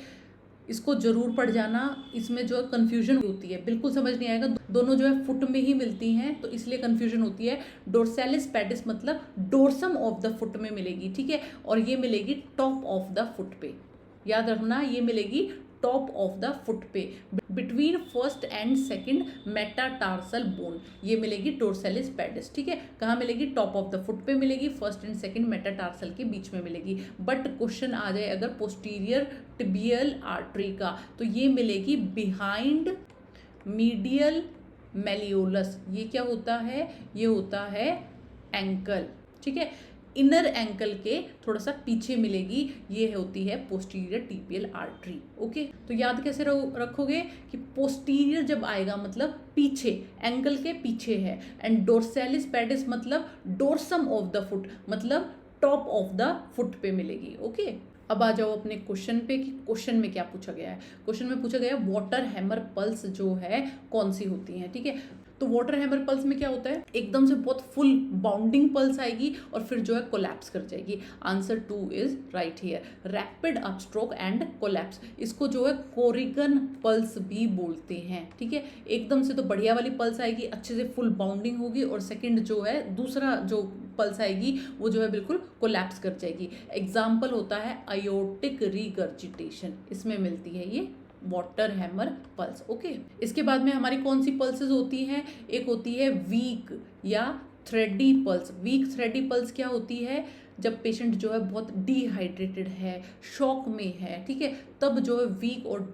इसको जरूर पढ़ जाना, इसमें जो कन्फ्यूजन होती है बिल्कुल समझ नहीं आएगा, दोनों जो है फुट में ही मिलती हैं तो इसलिए कन्फ्यूजन होती है। डोर्सैलिस पेडिस मतलब डोर्सम ऑफ द फुट में मिलेगी। ठीक है, और ये मिलेगी टॉप ऑफ द फुट पे, याद रखना ये मिलेगी टॉप ऑफ द फुट पे, between first and second metatarsal bone, ये मिलेगी डोर्सैलिस पेडिस। ठीक है, कहाँ मिलेगी, टॉप ऑफ द फुट पे मिलेगी, फर्स्ट एंड सेकंड मेटाटार्सल के बीच में मिलेगी। बट क्वेश्चन आ जाए अगर पोस्टीरियर टिबियल आर्टरी का, तो ये मिलेगी बिहाइंड मीडियल मेलियोलस। ये क्या होता है, ये होता है एंकल। ठीक है, इनर एंकल के थोड़ा सा पीछे मिलेगी, ये होती है पोस्टीरियर टीबियल आर्टरी। ओके, तो याद कैसे रखोगे कि पोस्टीरियर जब आएगा मतलब पीछे, एंकल के पीछे है, एंड डोर्सैलिस पेडिस मतलब डोर्सम ऑफ द फुट मतलब टॉप ऑफ द फुट पे मिलेगी। ओके, अब आ जाओ अपने क्वेश्चन पे कि क्वेश्चन में क्या पूछा गया है। क्वेश्चन में पूछा गया है वाटर हैमर पल्स जो है कौन सी होती हैं। ठीक है, तो वाटर हैमर पल्स में क्या होता है, एकदम से बहुत फुल बाउंडिंग पल्स आएगी और फिर जो है कोलैप्स कर जाएगी। Answer 2 is right here, rapid upstroke and collapse. इसको जो है कोरिगन पल्स भी बोलते हैं। ठीक है, एकदम से तो बढ़िया वाली पल्स आएगी, अच्छे से फुल बाउंडिंग होगी, और सेकंड जो है दूसरा जो पल्स आएगी वो जो है बिल्कुल कोलैप्स कर जाएगी। एग्जाम्पल होता है अयोटिक रिगर्जिटेशन, इसमें मिलती है ये वाटर हैमर पल्स। ओके, इसके बाद में हमारी कौन सी पल्सेस होती हैं, एक होती है वीक या थ्रेडी पल्स। वीक थ्रेडी पल्स क्या होती है, जब पेशेंट जो है बहुत डिहाइड्रेटेड है, शॉक में है, ठीक है, तब जो है वीक और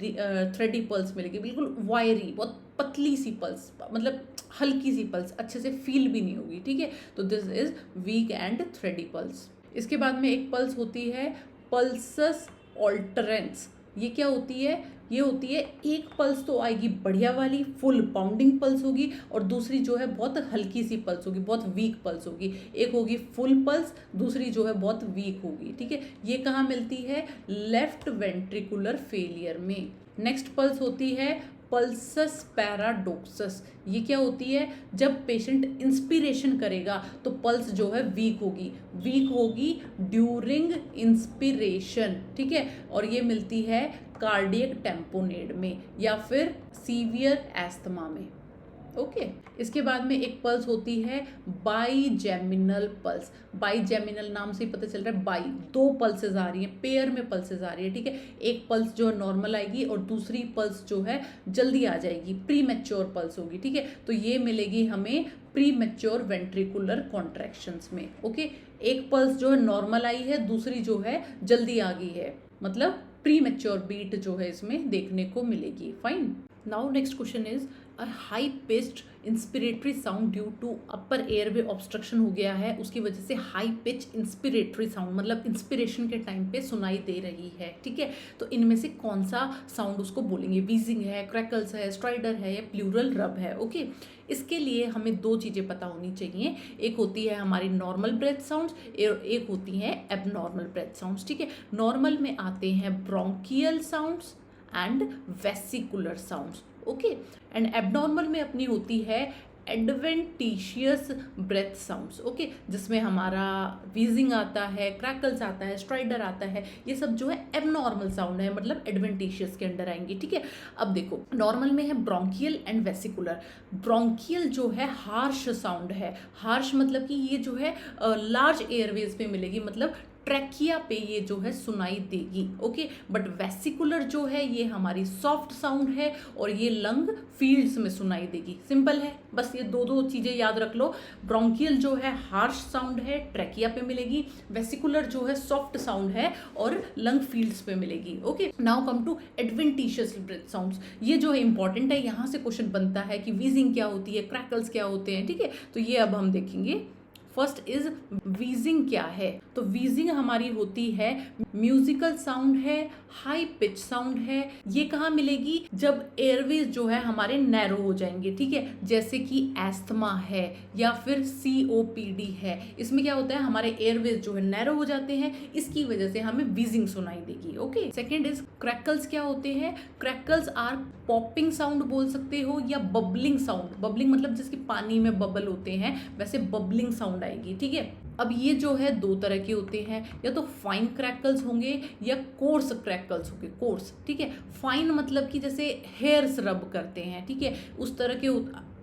थ्रेडी पल्स मिलेगी, बिल्कुल वायरी, बहुत पतली सी पल्स, मतलब हल्की सी पल्स, अच्छे से फील भी नहीं होगी। ठीक है, तो this is weak and थ्रेडी pulse. इसके बाद में एक पल्स होती है पल्सस ऑल्टरेंस। ये क्या होती है, ये होती है एक पल्स तो आएगी बढ़िया वाली फुल बाउंडिंग पल्स होगी, और दूसरी जो है बहुत हल्की सी पल्स होगी, बहुत वीक पल्स होगी। एक होगी फुल पल्स, दूसरी जो है बहुत वीक होगी। ठीक है, ये कहाँ मिलती है, लेफ्ट वेंट्रिकुलर फेलियर में। नेक्स्ट पल्स होती है पल्सस पैराडोक्सस। ये क्या होती है? जब पेशेंट इंस्पिरेशन करेगा तो पल्स जो है वीक होगी ड्यूरिंग इंस्पिरेशन, ठीक है। और ये मिलती है कार्डियक टेम्पोनेड में या फिर सीवियर एस्थमा में। ओके इसके बाद में एक पल्स होती है बाईजेमिनल पल्स। बाईजेमिनल नाम से ही पता चल रहा है बाई, दो पल्सेस आ रही हैं, पेयर में पल्सेस आ रही है, ठीक है। एक पल्स जो है नॉर्मल आएगी और दूसरी पल्स जो है जल्दी आ जाएगी, प्री मैच्योर पल्स होगी, ठीक है। तो ये मिलेगी हमें प्री मैच्योर वेंट्रिकुलर कॉन्ट्रैक्शंस में। ओके एक पल्स जो है नॉर्मल आई है, दूसरी जो है जल्दी आ गई है, मतलब प्री मैच्योर बीट जो है इसमें देखने को मिलेगी। Fine. Now next question is a high pitched inspiratory sound due to upper airway obstruction हो गया है, उसकी वजह से हाई पिच इंस्पिरेटरी साउंड मतलब इंस्पिरेशन के टाइम पे सुनाई दे रही है, ठीक है। तो इनमें से कौन सा साउंड उसको बोलेंगे? वीजिंग है, क्रैकल्स है, स्ट्राइडर है या प्लूरल रब है। ओके इसके लिए हमें दो चीज़ें पता होनी चाहिए, एक होती है हमारी नॉर्मल ब्रेथ साउंड्स, एक होती है एबनॉर्मल ब्रेथ साउंड्स, ठीक है। नॉर्मल में आते हैं bronchial sounds and vesicular sounds. Okay and abnormal में अपनी होती है एडवेंटिशियस ब्रेथ साउंड्स। ओके जिसमें हमारा वीजिंग आता है, क्रैकल्स आता है, स्ट्राइडर आता है, ये सब जो है एबनॉर्मल साउंड है, मतलब एडवेंटिशियस के अंडर आएंगे, ठीक है। अब देखो नॉर्मल में है ब्रोंकियल एंड वेसिकुलर। ब्रोंकियल जो है हार्श साउंड है, हार्श मतलब कि ये जो है लार्ज एयरवेज पे मिलेगी, मतलब ट्रैकिया पे ये जो है सुनाई देगी। ओके बट वेसिकुलर जो है ये हमारी सॉफ्ट साउंड है और ये लंग फील्ड्स में सुनाई देगी। सिंपल है, बस ये दो चीजें याद रख लो। ब्रोंकियल जो है हार्श साउंड है, ट्रैकिया पे मिलेगी। वेसिकुलर जो है सॉफ्ट साउंड है और लंग फील्ड्स पे मिलेगी। Okay now come to adventitious breath sounds. ये जो है इंपॉर्टेंट है, यहाँ से क्वेश्चन बनता है कि वीजिंग क्या होती है, क्रैकल्स क्या होते हैं, ठीक है। तो ये अब हम देखेंगे। फर्स्ट इज वीजिंग क्या है? तो वीजिंग हमारी होती है म्यूजिकल साउंड है, हाई पिच साउंड है। ये कहाँ मिलेगी? जब एयरवेज जो है हमारे नैरो हो जाएंगे, ठीक है। जैसे कि एस्थमा है या फिर COPD है, इसमें क्या होता है हमारे एयरवेज जो है नैरो हो जाते हैं, इसकी वजह से हमें वीजिंग सुनाई देगी। ओके सेकेंड इज क्रैकल्स क्या होते हैं? क्रैकल्स आर पॉपिंग साउंड बोल सकते हो या बबलिंग साउंड। बबलिंग मतलब जिसकी पानी में बबल होते हैं, वैसे बबलिंग साउंड आएगी, ठीक है। अब ये जो है दो तरह के होते हैं, या तो फाइन क्रैकल्स होंगे या कोर्स क्रैकल्स होंगे। कोर्स, ठीक है। फाइन मतलब कि जैसे हेयर्स रब करते हैं, ठीक है, उस तरह के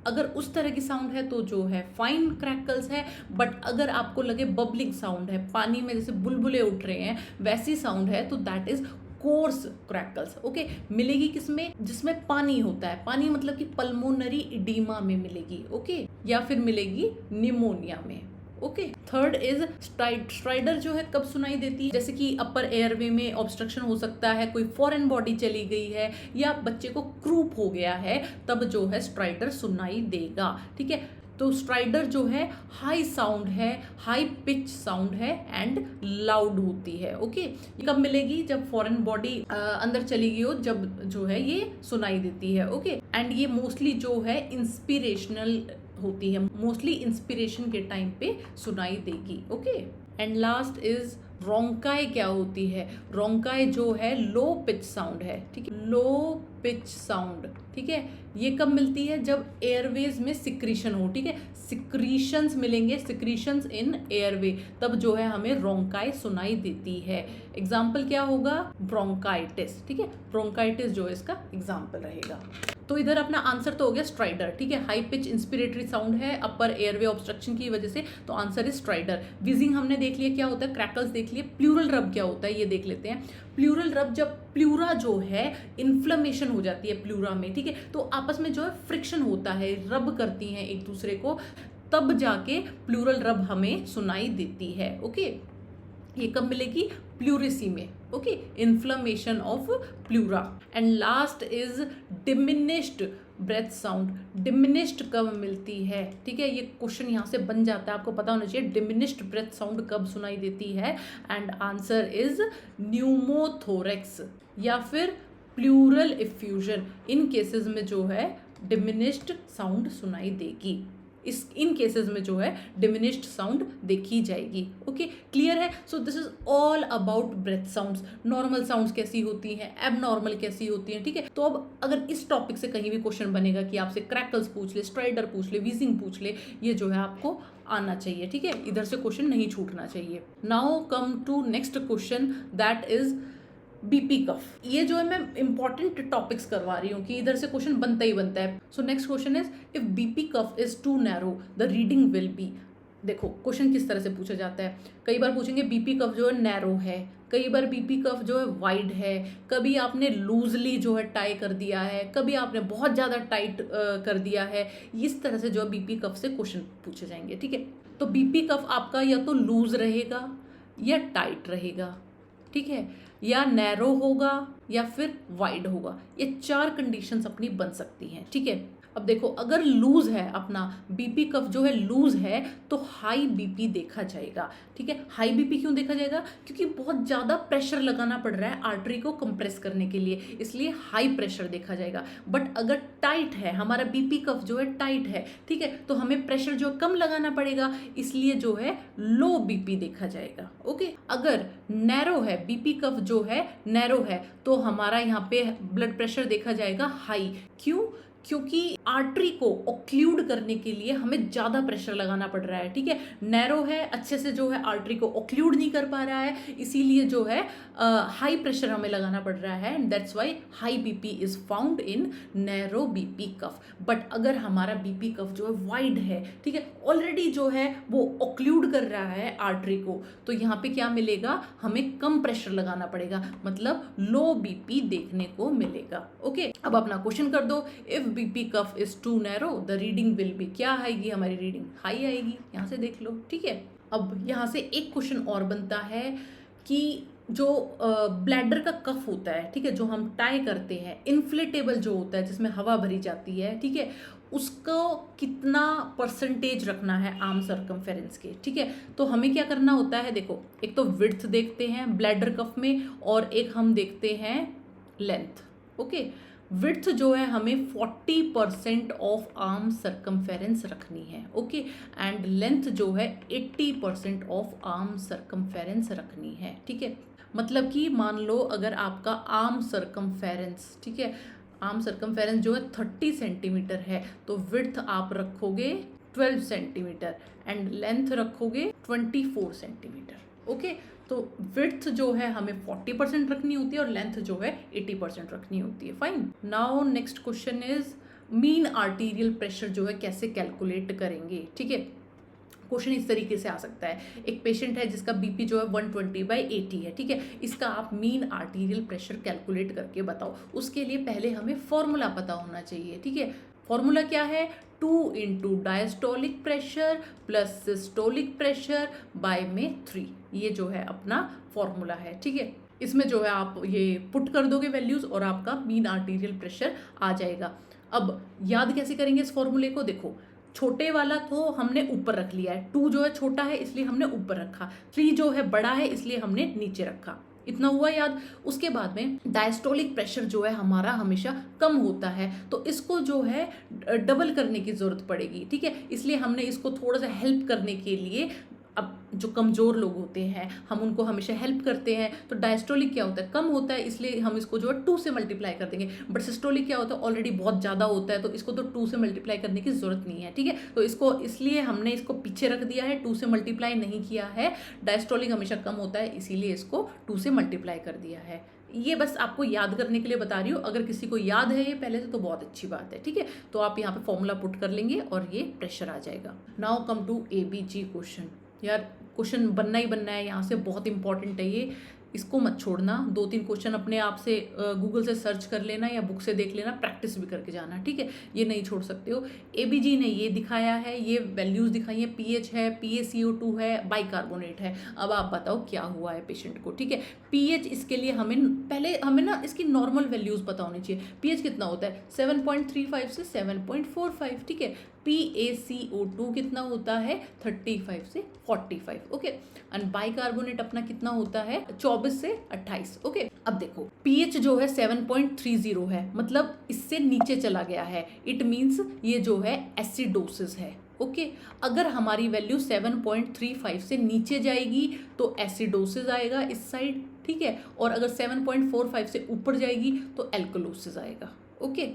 अगर उस तरह की साउंड है तो जो है फाइन क्रैकल्स है। बट अगर आपको लगे बबलिंग साउंड है, पानी में जैसे बुलबुले उठ रहे हैं वैसी साउंड है, तो that is course crackles. Okay मिलेगी किसमें? जिसमें पानी होता है, पानी मतलब कि पल्मोनरी इडीमा में मिलेगी। ओके या फिर मिलेगी निमोनिया में। ओके थर्ड इज स्ट्राइडर जो है कब सुनाई देती है? जैसे कि अपर एयरवे में ऑब्स्ट्रक्शन हो सकता है, कोई फॉरेन बॉडी चली गई है या बच्चे को क्रूप हो गया है, तब जो है स्ट्राइडर सुनाई देगा, ठीक है। तो स्ट्राइडर जो है हाई साउंड है, हाई पिच साउंड है एंड लाउड होती है। ओके ये कब मिलेगी? जब फॉरेन बॉडी अंदर चली गई हो, जब जो है ये सुनाई देती है। ओके एंड ये मोस्टली जो है इंस्पिरेशनल होती है, मोस्टली इंस्पिरेशन के टाइम पे सुनाई देगी। ओके एंड लास्ट इज रोंकाई क्या होती है? रोंकाई जो है लो पिच साउंड है, ठीक है, लो पिच साउंड, ठीक है। ये कब मिलती है? जब एयरवेज में सिक्रीशन हो, ठीक है, सिक्रीशंस मिलेंगे, सिक्रीशंस इन एयरवे, तब जो है हमें रोंकाई सुनाई देती है। एग्जाम्पल क्या होगा? ब्रोंकाइटिस, ठीक है, ब्रोंकाइटिस जो है इसका एग्जाम्पल रहेगा। तो इधर अपना आंसर तो हो गया स्ट्राइडर, ठीक है, हाई पिच इंस्पिरेटरी साउंड है अपर एयरवे ऑब्स्ट्रक्शन की वजह से, तो आंसर इज स्ट्राइडर। विजिंग हमने देख लिया क्या होता है, क्रैकल्स देख लिए, प्लूरल रब क्या होता है ये देख लेते हैं। प्लूरल रब जब प्लूरा जो है इन्फ्लेमेशन हो जाती है प्लूरा में, ठीक है, तो आपस में जो है फ्रिक्शन होता है, रब करती हैं एक दूसरे को, तब जाके प्लूरल रब हमें सुनाई देती है। ओके ये कब मिलेगी? प्लूरेसी में। Okay inflammation of pleura. And last is diminished breath sound. Diminished कब मिलती है? ठीक है ये क्वेश्चन यहाँ से बन जाता है, आपको पता होना चाहिए डिमिनिश्ड ब्रेथ साउंड कब सुनाई देती है। एंड आंसर इज न्यूमोथोरेक्स या फिर प्लूरल इफ्यूजन। इन केसेस में जो है डिमिनिश्ड साउंड सुनाई देगी। इस इन केसेस में जो है डिमिनिश्ड साउंड देखी जाएगी। ओके, क्लियर है? So this is all about breath sounds. Normal sounds कैसी होती हैं, एबनॉर्मल कैसी होती हैं, ठीक है। तो अब अगर इस टॉपिक से कहीं भी क्वेश्चन बनेगा कि आपसे क्रैकल्स पूछ ले, स्ट्राइडर पूछ ले, वीजिंग पूछ ले, ये जो है आपको आना चाहिए, ठीक है। इधर से क्वेश्चन नहीं छूटना चाहिए। Now come to next question, that is BP cuff. ये जो है मैं इंपॉर्टेंट टॉपिक्स करवा रही हूँ कि इधर से क्वेश्चन बनता ही बनता है। So next question is, if BP cuff is too narrow the reading will be. देखो क्वेश्चन किस तरह से पूछा जाता है, कई बार पूछेंगे बीपी कफ जो है नैरो है, कई बार बीपी कफ जो है वाइड है, कभी आपने लूजली जो है टाई कर दिया है, कभी आपने बहुत ज़्यादा टाइट कर दिया है। इस तरह से जो है बीपी कफ से क्वेश्चन पूछे जाएंगे, ठीक है। तो बीपी कफ आपका या तो लूज रहेगा या टाइट रहेगा, ठीक है, या नैरो होगा या फिर वाइड होगा। ये 4 कंडीशंस अपनी बन सकती हैं, ठीक है। अब देखो अगर लूज है अपना बीपी कफ जो है लूज है तो हाई बीपी देखा जाएगा, ठीक है। हाई बीपी क्यों देखा जाएगा? क्योंकि बहुत ज़्यादा प्रेशर लगाना पड़ रहा है आर्टरी को कंप्रेस करने के लिए, इसलिए हाई प्रेशर देखा जाएगा। बट अगर टाइट है हमारा बीपी कफ जो है टाइट है, ठीक है, तो हमें प्रेशर जो कम लगाना पड़ेगा, इसलिए जो है लो बीपी देखा जाएगा। ओके, अगर नैरो है बीपी कफ जो है नैरो है तो हमारा यहाँ पे ब्लड प्रेशर देखा जाएगा हाई। क्यों? क्योंकि आर्टरी को ओक्लूड करने के लिए हमें ज़्यादा प्रेशर लगाना पड़ रहा है, ठीक है। नैरो है, अच्छे से जो है आर्टरी को ओक्लूड नहीं कर पा रहा है, इसीलिए जो है हाई प्रेशर हमें लगाना पड़ रहा है, and that's why high BP is found in narrow BP cuff. But अगर हमारा बीपी कफ जो है वाइड है, ठीक है, ऑलरेडी जो है वो ओक्लूड कर रहा है आर्टरी को, तो यहाँ पे क्या मिलेगा, हमें कम प्रेशर लगाना पड़ेगा, मतलब लो बीपी देखने को मिलेगा। ओके, अब अपना क्वेश्चन कर दो, if BP cuff is too narrow the reading will be. क्या आएगी हमारी रीडिंग? हाई आएगी, यहाँ से देख लो, ठीक है। अब यहाँ से एक क्वेश्चन और बनता है कि जो ब्लैडर का कफ होता है, ठीक है, जो हम टाई करते हैं, इन्फ्लेटेबल जो होता है जिसमें हवा भरी जाती है, ठीक है, उसको कितना परसेंटेज रखना है आर्म सर्कमफेरेंस के, ठीक है। तो हमें क्या करना होता है, देखो एक तो विड्थ देखते हैं ब्लैडर कफ में और एक हम देखते हैं लेंथ। ओके, विड्थ जो है हमें 40% ऑफ आर्म सर्कमफेरेंस रखनी है, ओके, एंड लेंथ जो है 80% ऑफ आर्म सर्कमफेरेंस रखनी है, ठीक है। मतलब कि मान लो अगर आपका आर्म सर्कमफेरेंस, ठीक है, आर्म सर्कमफेरेंस जो है 30 सेंटीमीटर है तो विड्थ आप रखोगे 12 सेंटीमीटर एंड लेंथ रखोगे 24 सेंटीमीटर। ओके, तो विड्थ जो है हमें 40% रखनी होती है और लेंथ जो है 80% रखनी होती है। Fine. Now next question is mean arterial pressure जो है कैसे कैलकुलेट करेंगे, ठीक है। क्वेश्चन इस तरीके से आ सकता है, एक पेशेंट है जिसका बीपी जो है 120/80 है, ठीक है, इसका आप मीन आर्टीरियल प्रेशर कैलकुलेट करके बताओ। उसके लिए पहले हमें फॉर्मूला पता होना चाहिए, ठीक है। फॉर्मूला क्या है? 2 into diastolic pressure plus systolic pressure by में 3, ये जो है अपना फॉर्मूला है, ठीक है। इसमें जो है आप ये पुट कर दोगे वैल्यूज और आपका मीन आर्टीरियल प्रेशर आ जाएगा। अब याद कैसे करेंगे इस फॉर्मूले को? देखो छोटे वाला तो हमने ऊपर रख लिया है, 2 जो है छोटा है इसलिए हमने ऊपर रखा, 3 जो है बड़ा है इसलिए हमने नीचे रखा, इतना हुआ याद। उसके बाद में डायस्टोलिक प्रेशर जो है हमारा हमेशा कम होता है तो इसको जो है डबल करने की जरूरत पड़ेगी, ठीक है, इसलिए हमने इसको थोड़ा सा हेल्प करने के लिए, अब जो कमज़ोर लोग होते हैं हम उनको हमेशा हेल्प करते हैं, तो डायस्टोलिक क्या होता है? कम होता है, इसलिए हम इसको जो है 2 से मल्टीप्लाई कर देंगे। बट सिस्टोलिक क्या होता है? ऑलरेडी बहुत ज़्यादा होता है तो इसको तो 2 से मल्टीप्लाई करने की ज़रूरत नहीं है, ठीक है। तो इसको इसलिए हमने इसको पीछे रख दिया है, 2 से मल्टीप्लाई नहीं किया है। डायस्टोलिक हमेशा कम होता है इसीलिए इसको 2 से मल्टीप्लाई कर दिया है। ये बस आपको याद करने के लिए बता रही हूँ, अगर किसी को याद है ये पहले से तो बहुत अच्छी बात है, ठीक है। तो आप यहाँ पे फॉर्मूला पुट कर लेंगे और ये प्रेशर आ जाएगा। Now come to ABG question. यार क्वेश्चन बनना ही बनना है यहाँ से, बहुत इंपॉर्टेंट है ये, इसको मत छोड़ना। 2-3 क्वेश्चन अपने आप से गूगल से सर्च कर लेना या बुक से देख लेना, प्रैक्टिस भी करके जाना, ठीक है, ये नहीं छोड़ सकते हो। ABG ने ये दिखाया है, ये वैल्यूज़ दिखाई है, pH है, PaCO2 है, बाइकार्बोनेट है। अब आप बताओ क्या हुआ है पेशेंट को, ठीक है। pH इसके लिए हमें ना इसकी नॉर्मल वैल्यूज़ पता होनी चाहिए। pH कितना होता है? 7.35 से 7.45, ठीक है। PaCO2 कितना होता है? 35 से 45, ओके। एंड बाइकार्बोनेट अपना कितना होता है? 24 से 28, ओके। अब देखो pH जो है 7.30 है, मतलब इससे नीचे चला गया है, इट मीन्स ये जो है एसिडोसिस है, ओके। अगर हमारी वैल्यू 7.35 से नीचे जाएगी तो एसिडोसिस आएगा इस साइड, ठीक है, और अगर 7.45 से ऊपर जाएगी तो एल्कोलोसिस आएगा। ओके,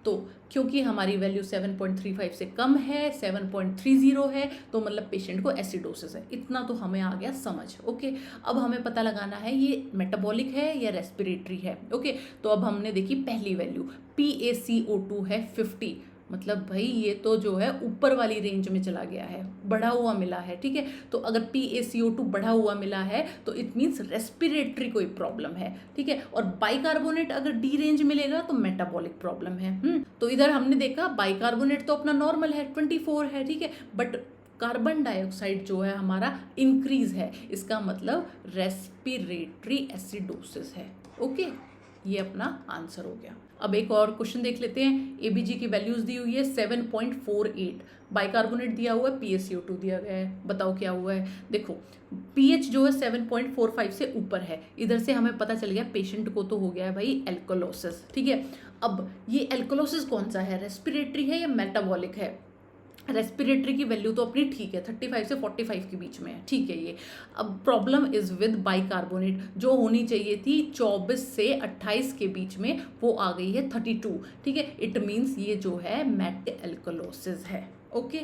तो क्योंकि हमारी वैल्यू 7.35 से कम है, 7.30 है, तो मतलब पेशेंट को एसिडोसिस है। इतना तो हमें आ गया समझ। ओके, अब हमें पता लगाना है ये मेटाबॉलिक है या रेस्पिरेटरी है। ओके, तो अब हमने देखी पहली वैल्यू PaCO2 है 50, मतलब भाई ये तो जो है ऊपर वाली रेंज में चला गया है, बढ़ा हुआ मिला है, ठीक है। तो अगर PaCO2 बढ़ा हुआ मिला है तो इट मीन्स रेस्पिरेटरी कोई प्रॉब्लम है, ठीक है। और बाइकार्बोनेट अगर डी रेंज मिलेगा तो मेटाबॉलिक प्रॉब्लम है। तो इधर हमने देखा बाइकार्बोनेट तो अपना नॉर्मल है 24 है, ठीक है, बट कार्बन डाइऑक्साइड जो है हमारा इंक्रीज है, इसका मतलब रेस्पिरेटरी एसिडोसिस है। ओके, ये अपना आंसर हो गया। अब एक और क्वेश्चन देख लेते हैं। एबीजी की वैल्यूज दी हुई है 7.48, बाइकार्बोनेट दिया हुआ है, PaCO2 दिया गया है, बताओ क्या हुआ है। देखो पीएच जो है 7.45 से ऊपर है, इधर से हमें पता चल गया पेशेंट को तो हो गया है भाई एल्कोलोसिस, ठीक है। अब ये एल्कोलोसिस कौन सा है, रेस्पिरेटरी है या मेटाबॉलिक है। रेस्पिरेटरी की वैल्यू तो अपनी ठीक है, 35 से 45 के बीच में है, ठीक है ये। अब प्रॉब्लम इज विद बाइकार्बोनेट, जो होनी चाहिए थी 24 से 28 के बीच में, वो आ गई है 32, ठीक है। इट मीन्स ये जो है मेट एल्कोलोसिस है। ओके,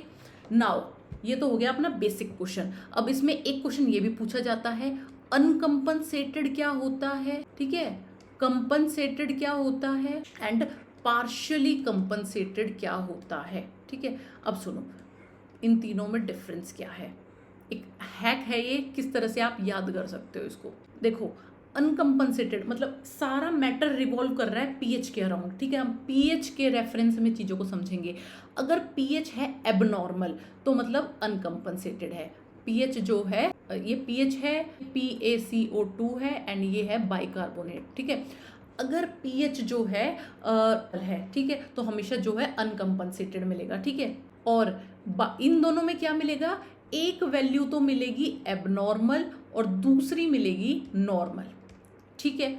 नाउ ये तो हो गया अपना बेसिक क्वेश्चन। अब इसमें एक क्वेश्चन ये भी पूछा जाता है, अनकम्पनसेटेड क्या होता है, ठीक है, कंपनसेटेड क्या होता है एंड पार्शियली कंपनसेटेड क्या होता है, ठीक है। अब सुनो इन तीनों में डिफरेंस क्या है, एक हैक है ये, किस तरह से आप याद कर सकते हो इसको। देखो अनकम्पनसेटेड मतलब सारा मैटर रिवॉल्व कर रहा है पीएच के अराउंड, ठीक है। हम पीएच के रेफरेंस में चीज़ों को समझेंगे। अगर पीएच है एबनॉर्मल तो मतलब अनकम्पनसेटेड है। पीएच जो है ये पीएच है, PaCO2 है एंड ये है बाइकार्बोनेट, ठीक है। अगर पीएच जो है ठीक है, तो हमेशा जो है अनकम्पनसेटेड मिलेगा, ठीक है। और इन दोनों में क्या मिलेगा, एक वैल्यू तो मिलेगी एबनॉर्मल और दूसरी मिलेगी नॉर्मल, ठीक है।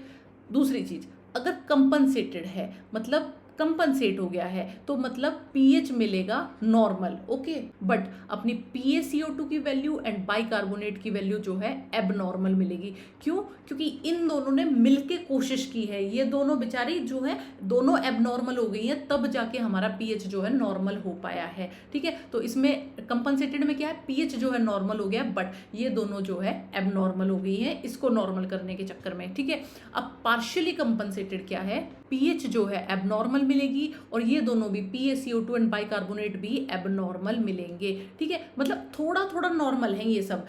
दूसरी चीज अगर कंपनसेटेड है मतलब कंपनसेट हो गया है तो मतलब पीएच मिलेगा नॉर्मल, ओके। बट अपनी PaCO2 की वैल्यू एंड बाइकार्बोनेट की वैल्यू जो है एबनॉर्मल मिलेगी। क्यों, क्योंकि इन दोनों ने मिलके कोशिश की है, ये दोनों बेचारी जो है दोनों एबनॉर्मल हो गई हैं, तब जाके हमारा पीएच जो है नॉर्मल हो पाया है, ठीक है। तो इसमें कंपनसेटेड में क्या है, पीएच जो है नॉर्मल हो गया, बट ये दोनों जो है एबनॉर्मल हो गई है इसको नॉर्मल करने के चक्कर में, ठीक है। अब पार्शियली कंपनसेटेड क्या है, पीएच जो है एबनॉर्मल मिलेगी और ये दोनों भी PaCO2 एंड बाइकार्बोनेट भी एबनॉर्मल मिलेंगे, ठीक है। मतलब थोड़ा थोड़ा नॉर्मल है ये सब,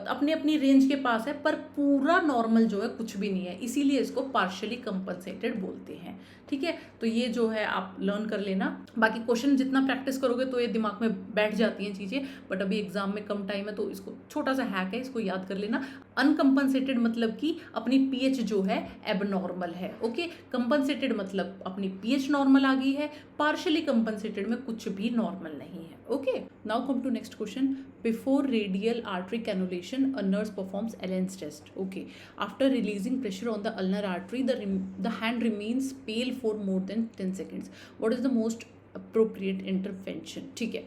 अपने अपनी रेंज के पास है, पर पूरा नॉर्मल जो है कुछ भी नहीं है, इसीलिए इसको पार्शियली कंपनसेटेड बोलते हैं, ठीक है। तो ये जो है आप लर्न कर लेना। बाकी क्वेश्चन जितना प्रैक्टिस करोगे तो ये दिमाग में बैठ जाती हैं चीज़ें, बट अभी एग्जाम में कम टाइम है तो इसको छोटा सा हैक है, इसको याद कर लेना। अनकम्पनसेटेड मतलब कि अपनी पीएच जो है एबनॉर्मल है, ओके। कंपनसेटेड मतलब अपनी पीएच नॉर्मल आ गई है, पार्शियली कंपनसेटेड में कुछ भी नॉर्मल नहीं है, okay. Now come to next question. Before radial artery cannulation, a nurse performs Allen's test. Okay. After releasing pressure on the ulnar artery, the hand remains pale for more than 10 seconds. What is the most appropriate intervention? ठीक है,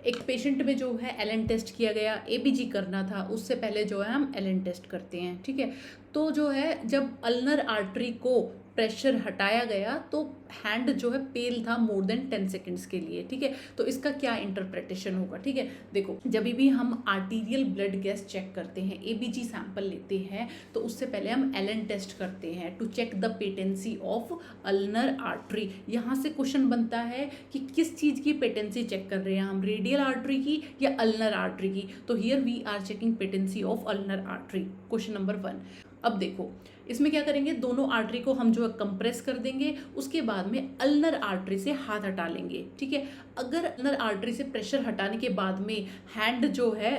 एक patient में जो है Allen test किया गया, ABG करना था, उससे पहले जो है हम एलन टेस्ट करते हैं, ठीक है। तो जो है जब अल्नर आर्टरी को प्रेशर हटाया गया तो हैंड जो है पेल था मोर देन 10 सेकेंड्स के लिए, ठीक है। तो इसका क्या इंटरप्रिटेशन होगा, ठीक है। देखो जब भी हम आर्टीरियल ब्लड गैस चेक करते हैं, एबीजी सैंपल लेते हैं, तो उससे पहले हम एलन टेस्ट करते हैं to check the patency of ulnar artery. यहाँ से क्वेश्चन बनता है कि किस चीज़ की पेटेंसी चेक कर रहे हैं हम, रेडियल आर्टरी की या अल्नर आर्टरी की। तो here we are checking patency of ulnar artery, question number 1। अब देखो इसमें क्या करेंगे, दोनों आर्टरी को हम जो है कंप्रेस कर देंगे, उसके बाद में अल्नर आर्टरी से हाथ हटा लेंगे, ठीक है। अगर अल्नर आर्टरी से प्रेशर हटाने के बाद में हैंड जो है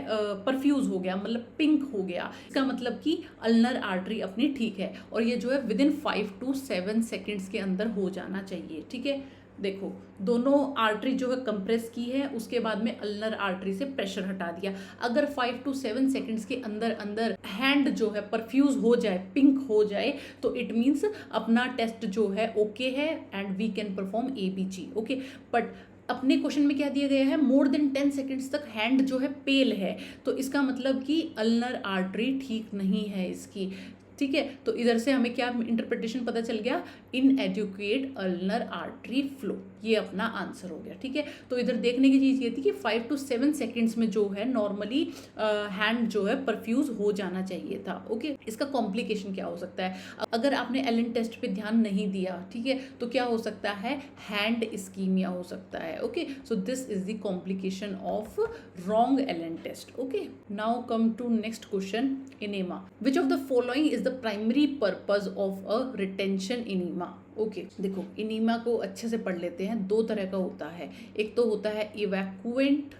परफ्यूज हो गया, मतलब पिंक हो गया, इसका मतलब कि अल्नर आर्टरी अपनी ठीक है, और ये जो है विदिन 5 to 7 सेकेंड्स के अंदर हो जाना चाहिए, ठीक है। देखो दोनों आर्टरी जो है कंप्रेस की है, उसके बाद में अल्नर आर्टरी से प्रेशर हटा दिया। अगर 5 to 7 सेकेंड्स के अंदर अंदर हैंड जो है परफ्यूज हो जाए, पिंक हो जाए, तो इट मीन्स अपना टेस्ट जो है ओके है and we can perform ABG, okay. But अपने क्वेश्चन में क्या दिया गया है, मोर देन 10 सेकेंड्स तक हैंड जो है पेल है, तो इसका मतलब कि अल्नर आर्टरी ठीक नहीं है इसकी, ठीक है। तो इधर से हमें क्या इंटरप्रिटेशन पता चल गया, इनएडुकेट अल्नर आर्टरी फ्लो, ये अपना आंसर हो गया, ठीक है। तो इधर देखने की चीज़ ये थी कि 5 to 7 सेकेंड्स में जो है नॉर्मली हैंड जो है परफ्यूज हो जाना चाहिए था, ओके। इसका कॉम्प्लिकेशन क्या हो सकता है, अगर आपने एलन टेस्ट पे ध्यान नहीं दिया, ठीक है, तो क्या हो सकता है, हैंड इस्कीमिया हो सकता है, okay. So this is the complication of wrong Allen test, okay. Now come to next question, enema. Which of the following is the primary purpose of a retention enema, okay. देखो enema को अच्छे से पढ़ लेते हैं, दो तरह का होता है, एक तो होता है इवैक्यूएंट,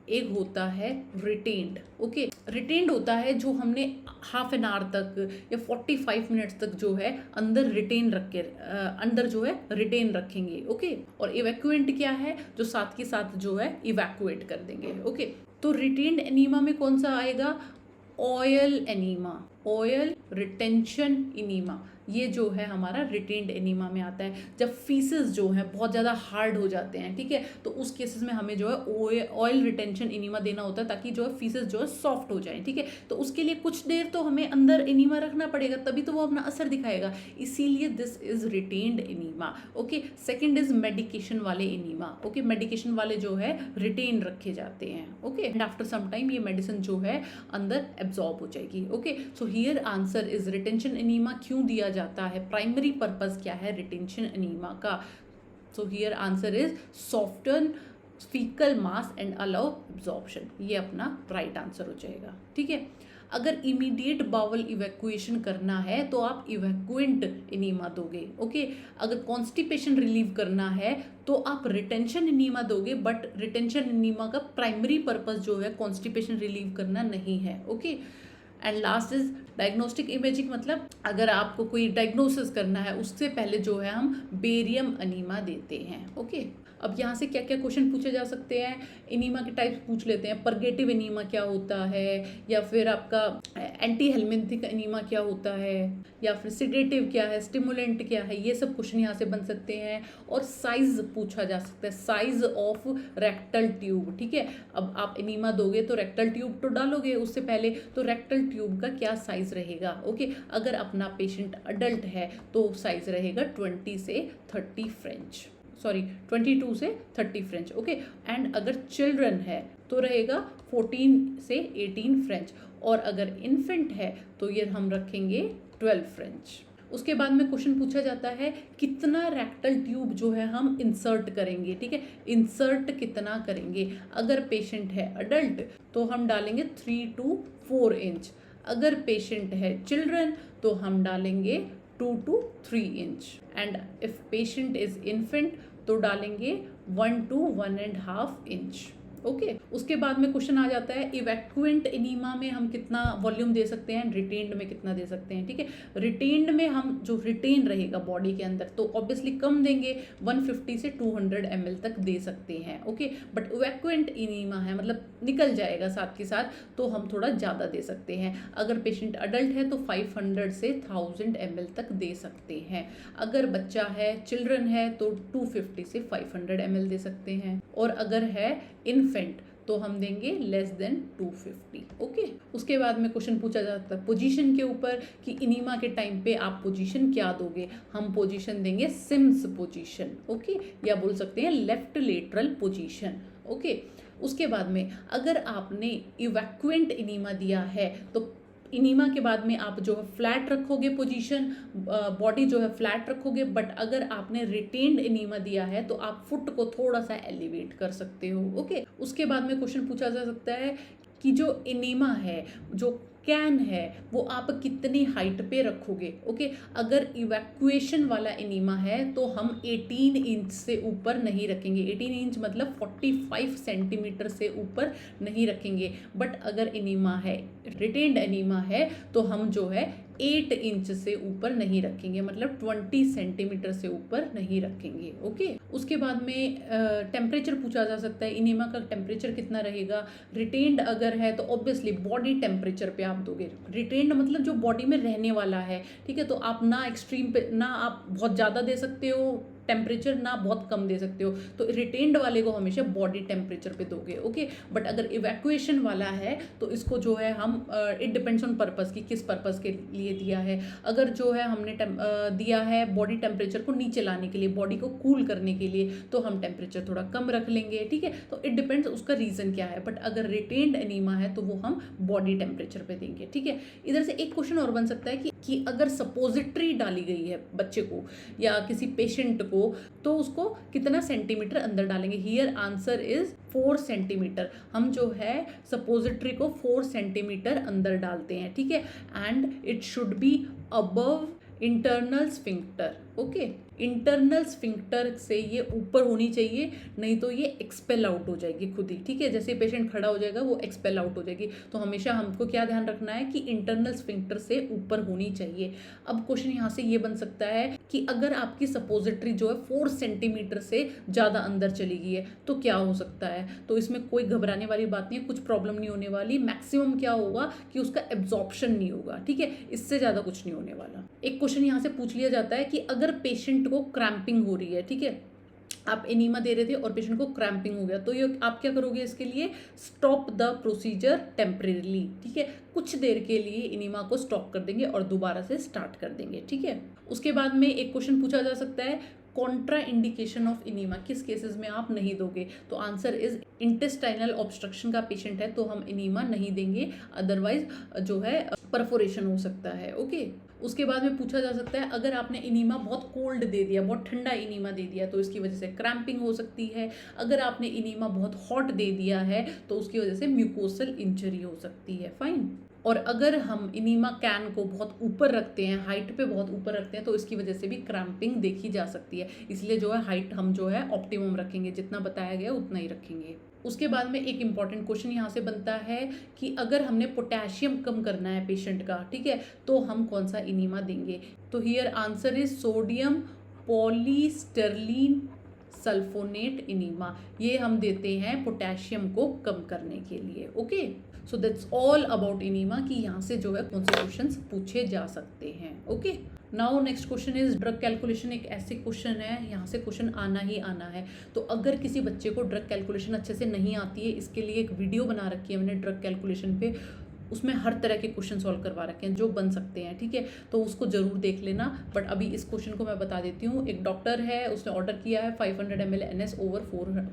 एक होता है रिटेन्ड, ओके। रिटेन्ड होता है जो हमने हाफ एन आवर तक या 45 मिनट्स तक जो है अंदर रिटेन रख के अंदर जो है रिटेन रखेंगे, ओके। और इवैक्यूएंट क्या है, जो साथ के साथ जो है इवैक्यूएट कर देंगे, ओके। तो रिटेन्ड एनीमा में कौन सा आएगा, ऑयल एनीमा, ऑयल रिटेंशन इनीमा, ये जो है हमारा रिटेन्ड एनीमा में आता है। जब फीसेस जो हैं बहुत ज़्यादा हार्ड हो जाते हैं, ठीक है, तो उस केसेस में हमें जो है ऑयल रिटेंशन एनीमा देना होता है, ताकि जो है फीसेस जो है सॉफ्ट हो जाए, ठीक है। तो उसके लिए कुछ देर तो हमें अंदर एनीमा रखना पड़ेगा, तभी तो वो अपना असर दिखाएगा, इसीलिए this is retained enema, okay. Second is medication वाले एनीमा, ओके। मेडिकेशन वाले जो है रिटेन रखे जाते हैं, okay, and after some time ये मेडिसिन जो है अंदर एब्जॉर्ब हो जाएगी, okay. So here answer is retention enema. क्यों दिया जाता है, प्राइमरी पर्पस क्या है रिटेंशन एनीमा का, सो here answer is soften faecal mass and allow absorption, ये अपना राइट आंसर हो जाएगा, ठीक है। अगर इमीडिएट बावल इवैक्यूएशन करना है तो आप इवैक्यूएंट एनीमा दोगे, ओके। अगर कॉन्स्टिपेशन रिलीव करना है तो आप रिटेंशन एनीमा दोगे, बट रिटेंशन एनीमा का प्राइमरी पर्पस जो है कॉन्स्टिपेशन रिलीव करना नहीं है, okay. And last is diagnostic imaging, मतलब अगर आपको कोई डायग्नोसिस करना है उससे पहले जो है हम बेरियम अनीमा देते हैं, ओके। अब यहाँ से क्या क्या क्वेश्चन पूछे जा सकते हैं, एनीमा के टाइप्स पूछ लेते हैं, परगेटिव एनीमा क्या होता है, या फिर आपका एंटी हेलमिंथिक एनीमा क्या होता है, या फिर सिडेटिव क्या है, स्टिमुलेंट क्या है, ये सब क्वेश्चन यहाँ से बन सकते हैं। और साइज पूछा जा सकता है, साइज ऑफ रेक्टल ट्यूब, ठीक है। अब आप एनीमा दोगे तो रेक्टल ट्यूब तो डालोगे उससे पहले, तो रेक्टल ट्यूब का क्या साइज रहेगा, ओके। अगर अपना पेशेंट अडल्ट है तो साइज रहेगा 20 से 30 फ्रेंच, सॉरी 22 से 30 फ्रेंच, ओके। एंड अगर चिल्ड्रन है तो रहेगा 14 से 18 फ्रेंच, और अगर इन्फेंट है तो ये हम रखेंगे 12 फ्रेंच। उसके बाद में क्वेश्चन पूछा जाता है कितना रेक्टल ट्यूब जो है हम इंसर्ट करेंगे, ठीक है, इंसर्ट कितना करेंगे। अगर पेशेंट है अडल्ट तो हम डालेंगे 3 to 4 इंच, अगर पेशेंट है चिल्ड्रन तो हम डालेंगे 2 to 3 inch, and if patient is infant तो डालेंगे 1 to 1.5 इंच, ओके। उसके बाद में क्वेश्चन आ जाता है इवैक्यूएंट एनीमा में हम कितना वॉल्यूम दे सकते हैं, रिटेन्ड में कितना दे सकते हैं, ठीक है। रिटेन्ड में हम जो रिटेन रहेगा बॉडी के अंदर तो ऑब्वियसली कम देंगे, 150 से 200 ml तक दे सकते हैं, ओके। बट इवैक्यूएंट एनीमा है मतलब निकल जाएगा साथ के साथ, तो हम थोड़ा ज़्यादा दे सकते हैं। अगर पेशेंट अडल्ट है तो 500 से 1000 ml तक दे सकते हैं। अगर बच्चा है चिल्ड्रन है तो 250 से 500 ml दे सकते हैं, और अगर है इन्फेंट तो हम देंगे लेस देन 250, ओके। उसके बाद में क्वेश्चन पूछा जाता है पोजीशन के ऊपर कि इनीमा के टाइम पे आप पोजीशन क्या दोगे, हम पोजीशन देंगे सिम्स पोजीशन, ओके, या बोल सकते हैं लेफ्ट लेटरल पोजीशन, ओके। उसके बाद में अगर आपने इवैक्यूएंट इनीमा दिया है तो इनीमा के बाद में आप जो है फ्लैट रखोगे पोजीशन, बॉडी जो है फ्लैट रखोगे, बट अगर आपने रिटेन्ड इनीमा दिया है तो आप फुट को थोड़ा सा एलिवेट कर सकते हो, ओके। उसके बाद में क्वेश्चन पूछा जा सकता है कि जो इनीमा है, जो कैन है, वो आप कितनी हाइट पे रखोगे, ओके। अगर इवैक्यूएशन वाला इनीमा है तो हम 18 इंच से ऊपर नहीं रखेंगे, 18 इंच मतलब 45 सेंटीमीटर से ऊपर नहीं रखेंगे। बट अगर इनीमा है, रिटेन्ड इनीमा है, तो हम जो है 8 इंच से ऊपर नहीं रखेंगे, मतलब 20 सेंटीमीटर से ऊपर नहीं रखेंगे, ओके। उसके बाद में टेम्परेचर पूछा जा सकता है, इनीमा का टेम्परेचर कितना रहेगा। रिटेन्ड अगर है तो ऑब्वियसली बॉडी टेम्परेचर पे आप दोगे, रिटेन्ड मतलब जो बॉडी में रहने वाला है, ठीक है। तो आप ना एक्सट्रीम पे, ना आप बहुत ज़्यादा दे सकते हो टेम्परेचर ना बहुत कम दे सकते हो, तो रिटेन्ड वाले को हमेशा बॉडी टेम्परेचर पे दोगे। ओके, बट अगर इवैक्यूएशन वाला है तो इसको जो है हम इट डिपेंड्स ऑन पर्पस कि किस पर्पस के लिए दिया है। अगर जो है हमने दिया है बॉडी टेम्परेचर को नीचे लाने के लिए, बॉडी को कूल करने के लिए, तो हम टेम्परेचर थोड़ा कम रख लेंगे। ठीक है, तो इट डिपेंड्स उसका रीजन क्या है, बट अगर रिटेन्ड एनीमा है तो वो हम बॉडी टेम्परेचर पे देंगे। ठीक है, इधर से एक क्वेश्चन और बन सकता है कि अगर सपोजिटरी डाली गई है बच्चे को या किसी पेशेंट को, तो उसको कितना सेंटीमीटर अंदर डालेंगे। Here answer is 4 centimetre. हम जो है सपोजिटरी को 4 सेंटीमीटर अंदर डालते हैं। ठीक है, and it should be above internal sphincter. Okay, internal sphincter से ये ऊपर होनी चाहिए, नहीं तो ये एक्सपेल आउट हो जाएगी खुद ही। ठीक है, जैसे पेशेंट खड़ा हो जाएगा वो एक्सपेल आउट हो जाएगी। तो हमेशा हमको क्या ध्यान रखना है कि इंटरनल स्फिंक्टर से ऊपर होनी चाहिए। अब क्वेश्चन यहाँ से ये बन सकता है कि अगर आपकी सपोजिटरी जो है 4 सेंटीमीटर से ज़्यादा अंदर चली गई है तो क्या हो सकता है। तो इसमें कोई घबराने वाली बात नहीं है, कुछ प्रॉब्लम नहीं होने वाली। मैक्सिमम क्या होगा कि उसका एब्जॉर्प्शन नहीं होगा। ठीक है, इससे ज़्यादा कुछ नहीं होने वाला। एक क्वेश्चन यहाँ से पूछ लिया जाता है कि अगर पेशेंट को क्रैम्पिंग हो रही है, ठीक है, आप एनीमा दे रहे थे और पेशेंट को क्रैम्पिंग हो गया, तो ये आप क्या करोगे इसके लिए, स्टॉप द प्रोसीजर टेम्परेरीली। ठीक है, कुछ देर के लिए एनीमा को स्टॉप कर देंगे और दोबारा से स्टार्ट कर देंगे। ठीक है, उसके बाद में एक क्वेश्चन पूछा जा सकता है, कॉन्ट्रा इंडिकेशन ऑफ एनीमा, किस केसेस में आप नहीं दोगे। तो आंसर इज इंटेस्टाइनल ऑब्स्ट्रक्शन का पेशेंट है तो हम एनीमा नहीं देंगे, अदरवाइज जो है परफोरेशन हो सकता है। ओके, उसके बाद में पूछा जा सकता है, अगर आपने एनीमा बहुत कोल्ड दे दिया, बहुत ठंडा एनीमा दे दिया, तो इसकी वजह से क्रैम्पिंग हो सकती है। अगर आपने एनीमा बहुत हॉट दे दिया है तो उसकी वजह से म्यूकोसल इंजरी हो सकती है। फाइन। और अगर हम एनीमा कैन को बहुत ऊपर रखते हैं, हाइट पे बहुत ऊपर रखते हैं, तो इसकी वजह से भी क्रैम्पिंग देखी जा सकती है। इसलिए जो है हाइट हम जो है ऑप्टिमम रखेंगे, जितना बताया गया उतना ही रखेंगे। उसके बाद में एक इम्पॉर्टेंट क्वेश्चन यहाँ से बनता है कि अगर हमने पोटेशियम कम करना है पेशेंट का, ठीक है, तो हम कौन सा एनीमा देंगे। तो here answer is sodium polystyrene sulphonate enema. ये हम देते हैं पोटेशियम को कम करने के लिए। Okay, so that's all about enema कि यहाँ से जो है कौन से क्वेश्चंस पूछे जा सकते हैं। Okay, now next question is drug calculation. एक ऐसे क्वेश्चन है, यहाँ से क्वेश्चन आना ही आना है। तो अगर किसी बच्चे को ड्रग कैलकुलेशन अच्छे से नहीं आती है, इसके लिए एक वीडियो बना रखी है मैंने ड्रग कैलकुलेशन पे, उसमें हर तरह के क्वेश्चन सॉल्व करवा रखे हैं जो बन सकते हैं। ठीक है, तो उसको जरूर देख लेना। बट अभी इस क्वेश्चन को मैं बता देती हूँ। एक डॉक्टर है, उसने ऑर्डर किया है 500 ml NS over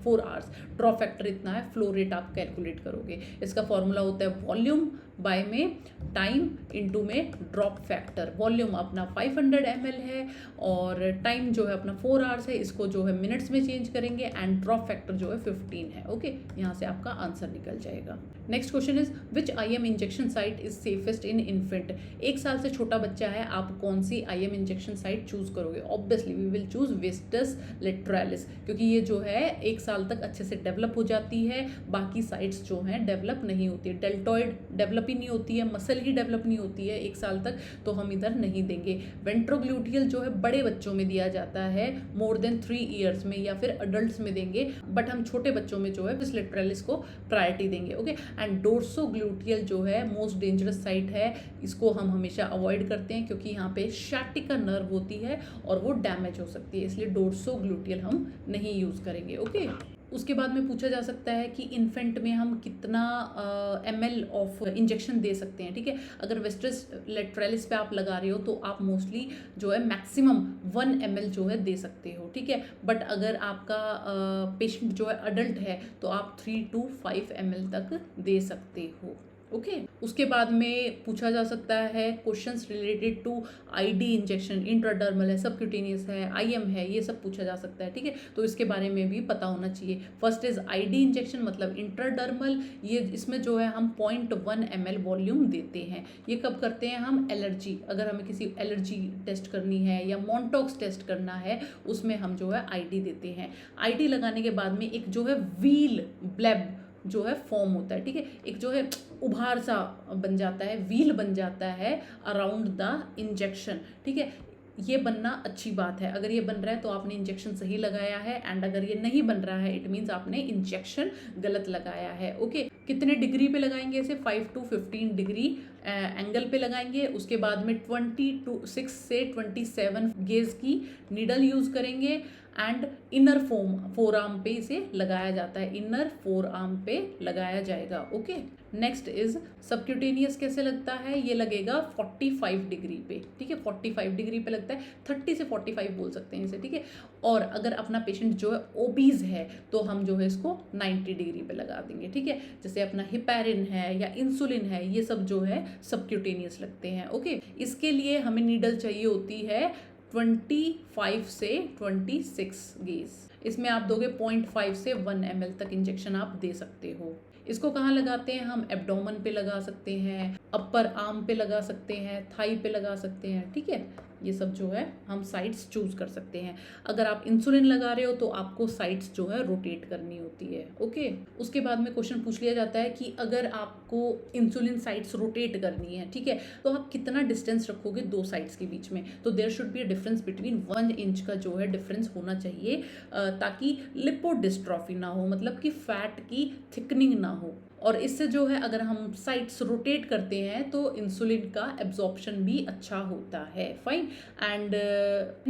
4 hours. Drop factor इतना है, फ्लो रेट आप कैलकुलेट करोगे। इसका फॉर्मूला होता है वॉल्यूम बाय में टाइम इनटू में ड्रॉप फैक्टर। वॉल्यूम अपना 500 ml है और टाइम जो है अपना 4 आवर्स है, इसको जो है मिनट्स में चेंज करेंगे एंड ड्रॉप फैक्टर जो है 15 है। ओके, यहाँ से आपका आंसर निकल जाएगा। Next question is which IM injection site is safest in infant. 1 साल से छोटा बच्चा है, आप कौन सी IM इंजेक्शन साइट चूज करोगे। Obviously we will choose vastus lateralis, क्योंकि ये जो है 1 साल तक अच्छे से डेवलप हो जाती है, बाकी साइट्स जो हैं डेवलप नहीं होती है। डेल्टॉइड डेवलप ही नहीं होती है, मसल ही डेवलप नहीं होती है 1 साल तक, तो हम इधर नहीं देंगे। वेंट्रोग्लूटियल जो है बड़े बच्चों में दिया जाता है, मोर देन 3 ईयर्स में, या फिर अडल्ट में देंगे, बट हम छोटे बच्चों में जो है वेस्टस लेटरालिस को प्रायोरिटी देंगे। ओके, एंड डोर्सोग्लूटियल जो है मोस्ट डेंजरस साइट है, इसको हम हमेशा अवॉइड करते हैं क्योंकि यहाँ पे शाटिका नर्व होती है और वो डैमेज हो सकती है, इसलिए डोर्सोग्लूटियल हम नहीं यूज करेंगे। ओके, उसके बाद में पूछा जा सकता है कि इन्फेंट में हम कितना ml ऑफ इंजेक्शन दे सकते हैं। ठीक है, अगर वेस्टस लेटरालिस पे आप लगा रहे हो तो आप मोस्टली जो है मैक्सिमम 1 ml जो है दे सकते हो। ठीक है, बट अगर आपका पेशेंट जो है अडल्ट है तो आप 3 to 5 ml तक दे सकते हो। ओके, उसके बाद में पूछा जा सकता है questions related to ID injection, intradermal है, सबक्यूटेनियस है, IM है, ये सब पूछा जा सकता है। ठीक है, तो इसके बारे में भी पता होना चाहिए। फर्स्ट इज आईडी इंजेक्शन मतलब इंट्राडर्मल, ये इसमें जो है हम 0.1 ml वॉल्यूम देते हैं। ये कब करते हैं हम, एलर्जी, अगर हमें किसी एलर्जी टेस्ट करनी है या मॉन्टॉक्स टेस्ट करना है, उसमें हम जो है आईडी देते हैं। आईडी लगाने के बाद में एक जो है व्हील ब्लेब जो है फॉर्म होता है। ठीक है, एक जो है उभार सा बन जाता है, व्हील बन जाता है अराउंड द इंजेक्शन। ठीक है, ये बनना अच्छी बात है। अगर ये बन रहा है तो आपने इंजेक्शन सही लगाया है, एंड अगर ये नहीं बन रहा है इट मीन्स आपने इंजेक्शन गलत लगाया है। ओके, कितने डिग्री पे लगाएंगे इसे, 5 to 15 डिग्री एंगल पे लगाएंगे। उसके बाद में 26 से 27 गेज की नीडल यूज़ करेंगे एंड इनर फोर आर्म पे इसे लगाया जाता है, इनर फोर आर्म पे लगाया जाएगा। ओके, नेक्स्ट इज सबक्यूटेनियस कैसे लगता है, ये लगेगा 45 डिग्री पे, ठीक है, 45 डिग्री पे लगता है, 30 से 45 बोल सकते हैं इसे, ठीक है। और अगर अपना पेशेंट जो है ओबीज है तो हम जो है इसको 90 डिग्री पे लगा देंगे, ठीक है। जैसे अपना हिपैरिन है या इंसुलिन है, ये सब जो है सबक्यूटेनियस लगते हैं। ओके, इसके लिए हमें नीडल चाहिए होती है 25 से 26 गेज। इसमें आप दोगे 0.5 से 1 ml तक इंजेक्शन आप दे सकते हो। इसको कहाँ लगाते हैं हम, एब्डोमेन पे लगा सकते हैं, अपर आर्म पे लगा सकते हैं, थाई पे लगा सकते हैं, ठीक है। ये सब जो है हम साइड्स चूज कर सकते हैं। अगर आप इंसुलिन लगा रहे हो तो आपको साइड्स जो है रोटेट करनी होती है। ओके, उसके बाद में क्वेश्चन पूछ लिया जाता है कि अगर आपको इंसुलिन साइड्स रोटेट करनी है, ठीक है, तो आप कितना डिस्टेंस रखोगे दो साइड्स के बीच में। तो there should be a difference between 1 inch का जो है डिफरेंस होना चाहिए, ताकि लिपोडिस्ट्रॉफी ना हो, मतलब कि फैट की थिकनिंग ना हो। और इससे जो है अगर हम साइड्स रोटेट करते हैं तो इंसुलिन का एब्जॉर्प्शन भी अच्छा होता है। फाइन, एंड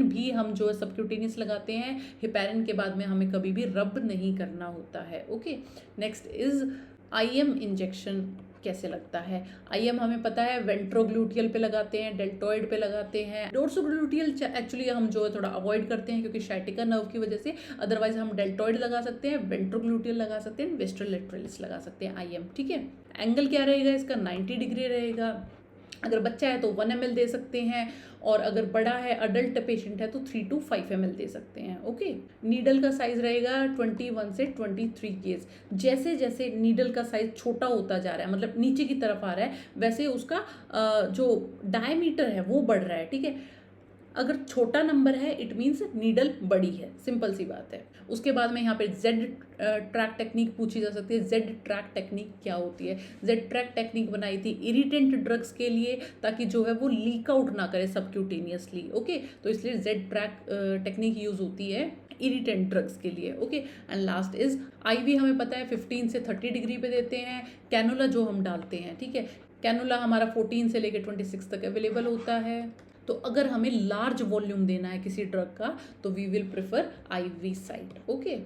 भी हम जो है सबक्यूटेनियस लगाते हैं। हिपैरिन के बाद में हमें कभी भी रब नहीं करना होता है। Okay, next is IM injection कैसे लगता है। आईएम हमें पता है वेंट्रोग्लूटियल पे लगाते हैं, डेल्टॉइड पे लगाते हैं। डोर्सोग्लूटियल एक्चुअली हम जो है थोड़ा अवॉइड करते हैं क्योंकि शाइटिका नर्व की वजह से, अदरवाइज हम डेल्टॉइड लगा सकते हैं, वेंट्रोग्लूटियल लगा सकते हैं, वेस्ट्रोलेटरलिस लगा सकते हैं आईएम, ठीक है। एंगल क्या रहेगा इसका, 90 डिग्री रहेगा। अगर बच्चा है तो 1 ml दे सकते हैं, और अगर बड़ा है अडल्ट पेशेंट है तो 3 to 5 ml दे सकते हैं। ओके, नीडल का साइज रहेगा 21 से 23 गेज। जैसे जैसे नीडल का साइज छोटा होता जा रहा है, मतलब नीचे की तरफ आ रहा है, वैसे उसका जो डायमीटर है वो बढ़ रहा है, ठीक है। अगर छोटा नंबर है इट मीन्स नीडल बड़ी है, सिंपल सी बात है। उसके बाद में यहाँ पे जेड ट्रैक टेक्निक पूछी जा सकती है। जेड ट्रैक टेक्निक क्या होती है, जेड ट्रैक टेक्निक बनाई थी इरिटेंट ड्रग्स के लिए, ताकि जो है वो लीक आउट ना करे सबक्यूटेनियसली। ओके, तो इसलिए जेड ट्रैक टेक्निक यूज होती है इरिटेंट ड्रग्स के लिए। Okay, and last is IV, हमें पता है 15 से 30 डिग्री पे देते हैं। कैनुला जो हम डालते हैं, ठीक है, कैनुला हमारा 14 से लेकर 26 तक अवेलेबल होता है। तो अगर हमें लार्ज वॉल्यूम देना है किसी ड्रग का तो we will prefer IV site. Okay.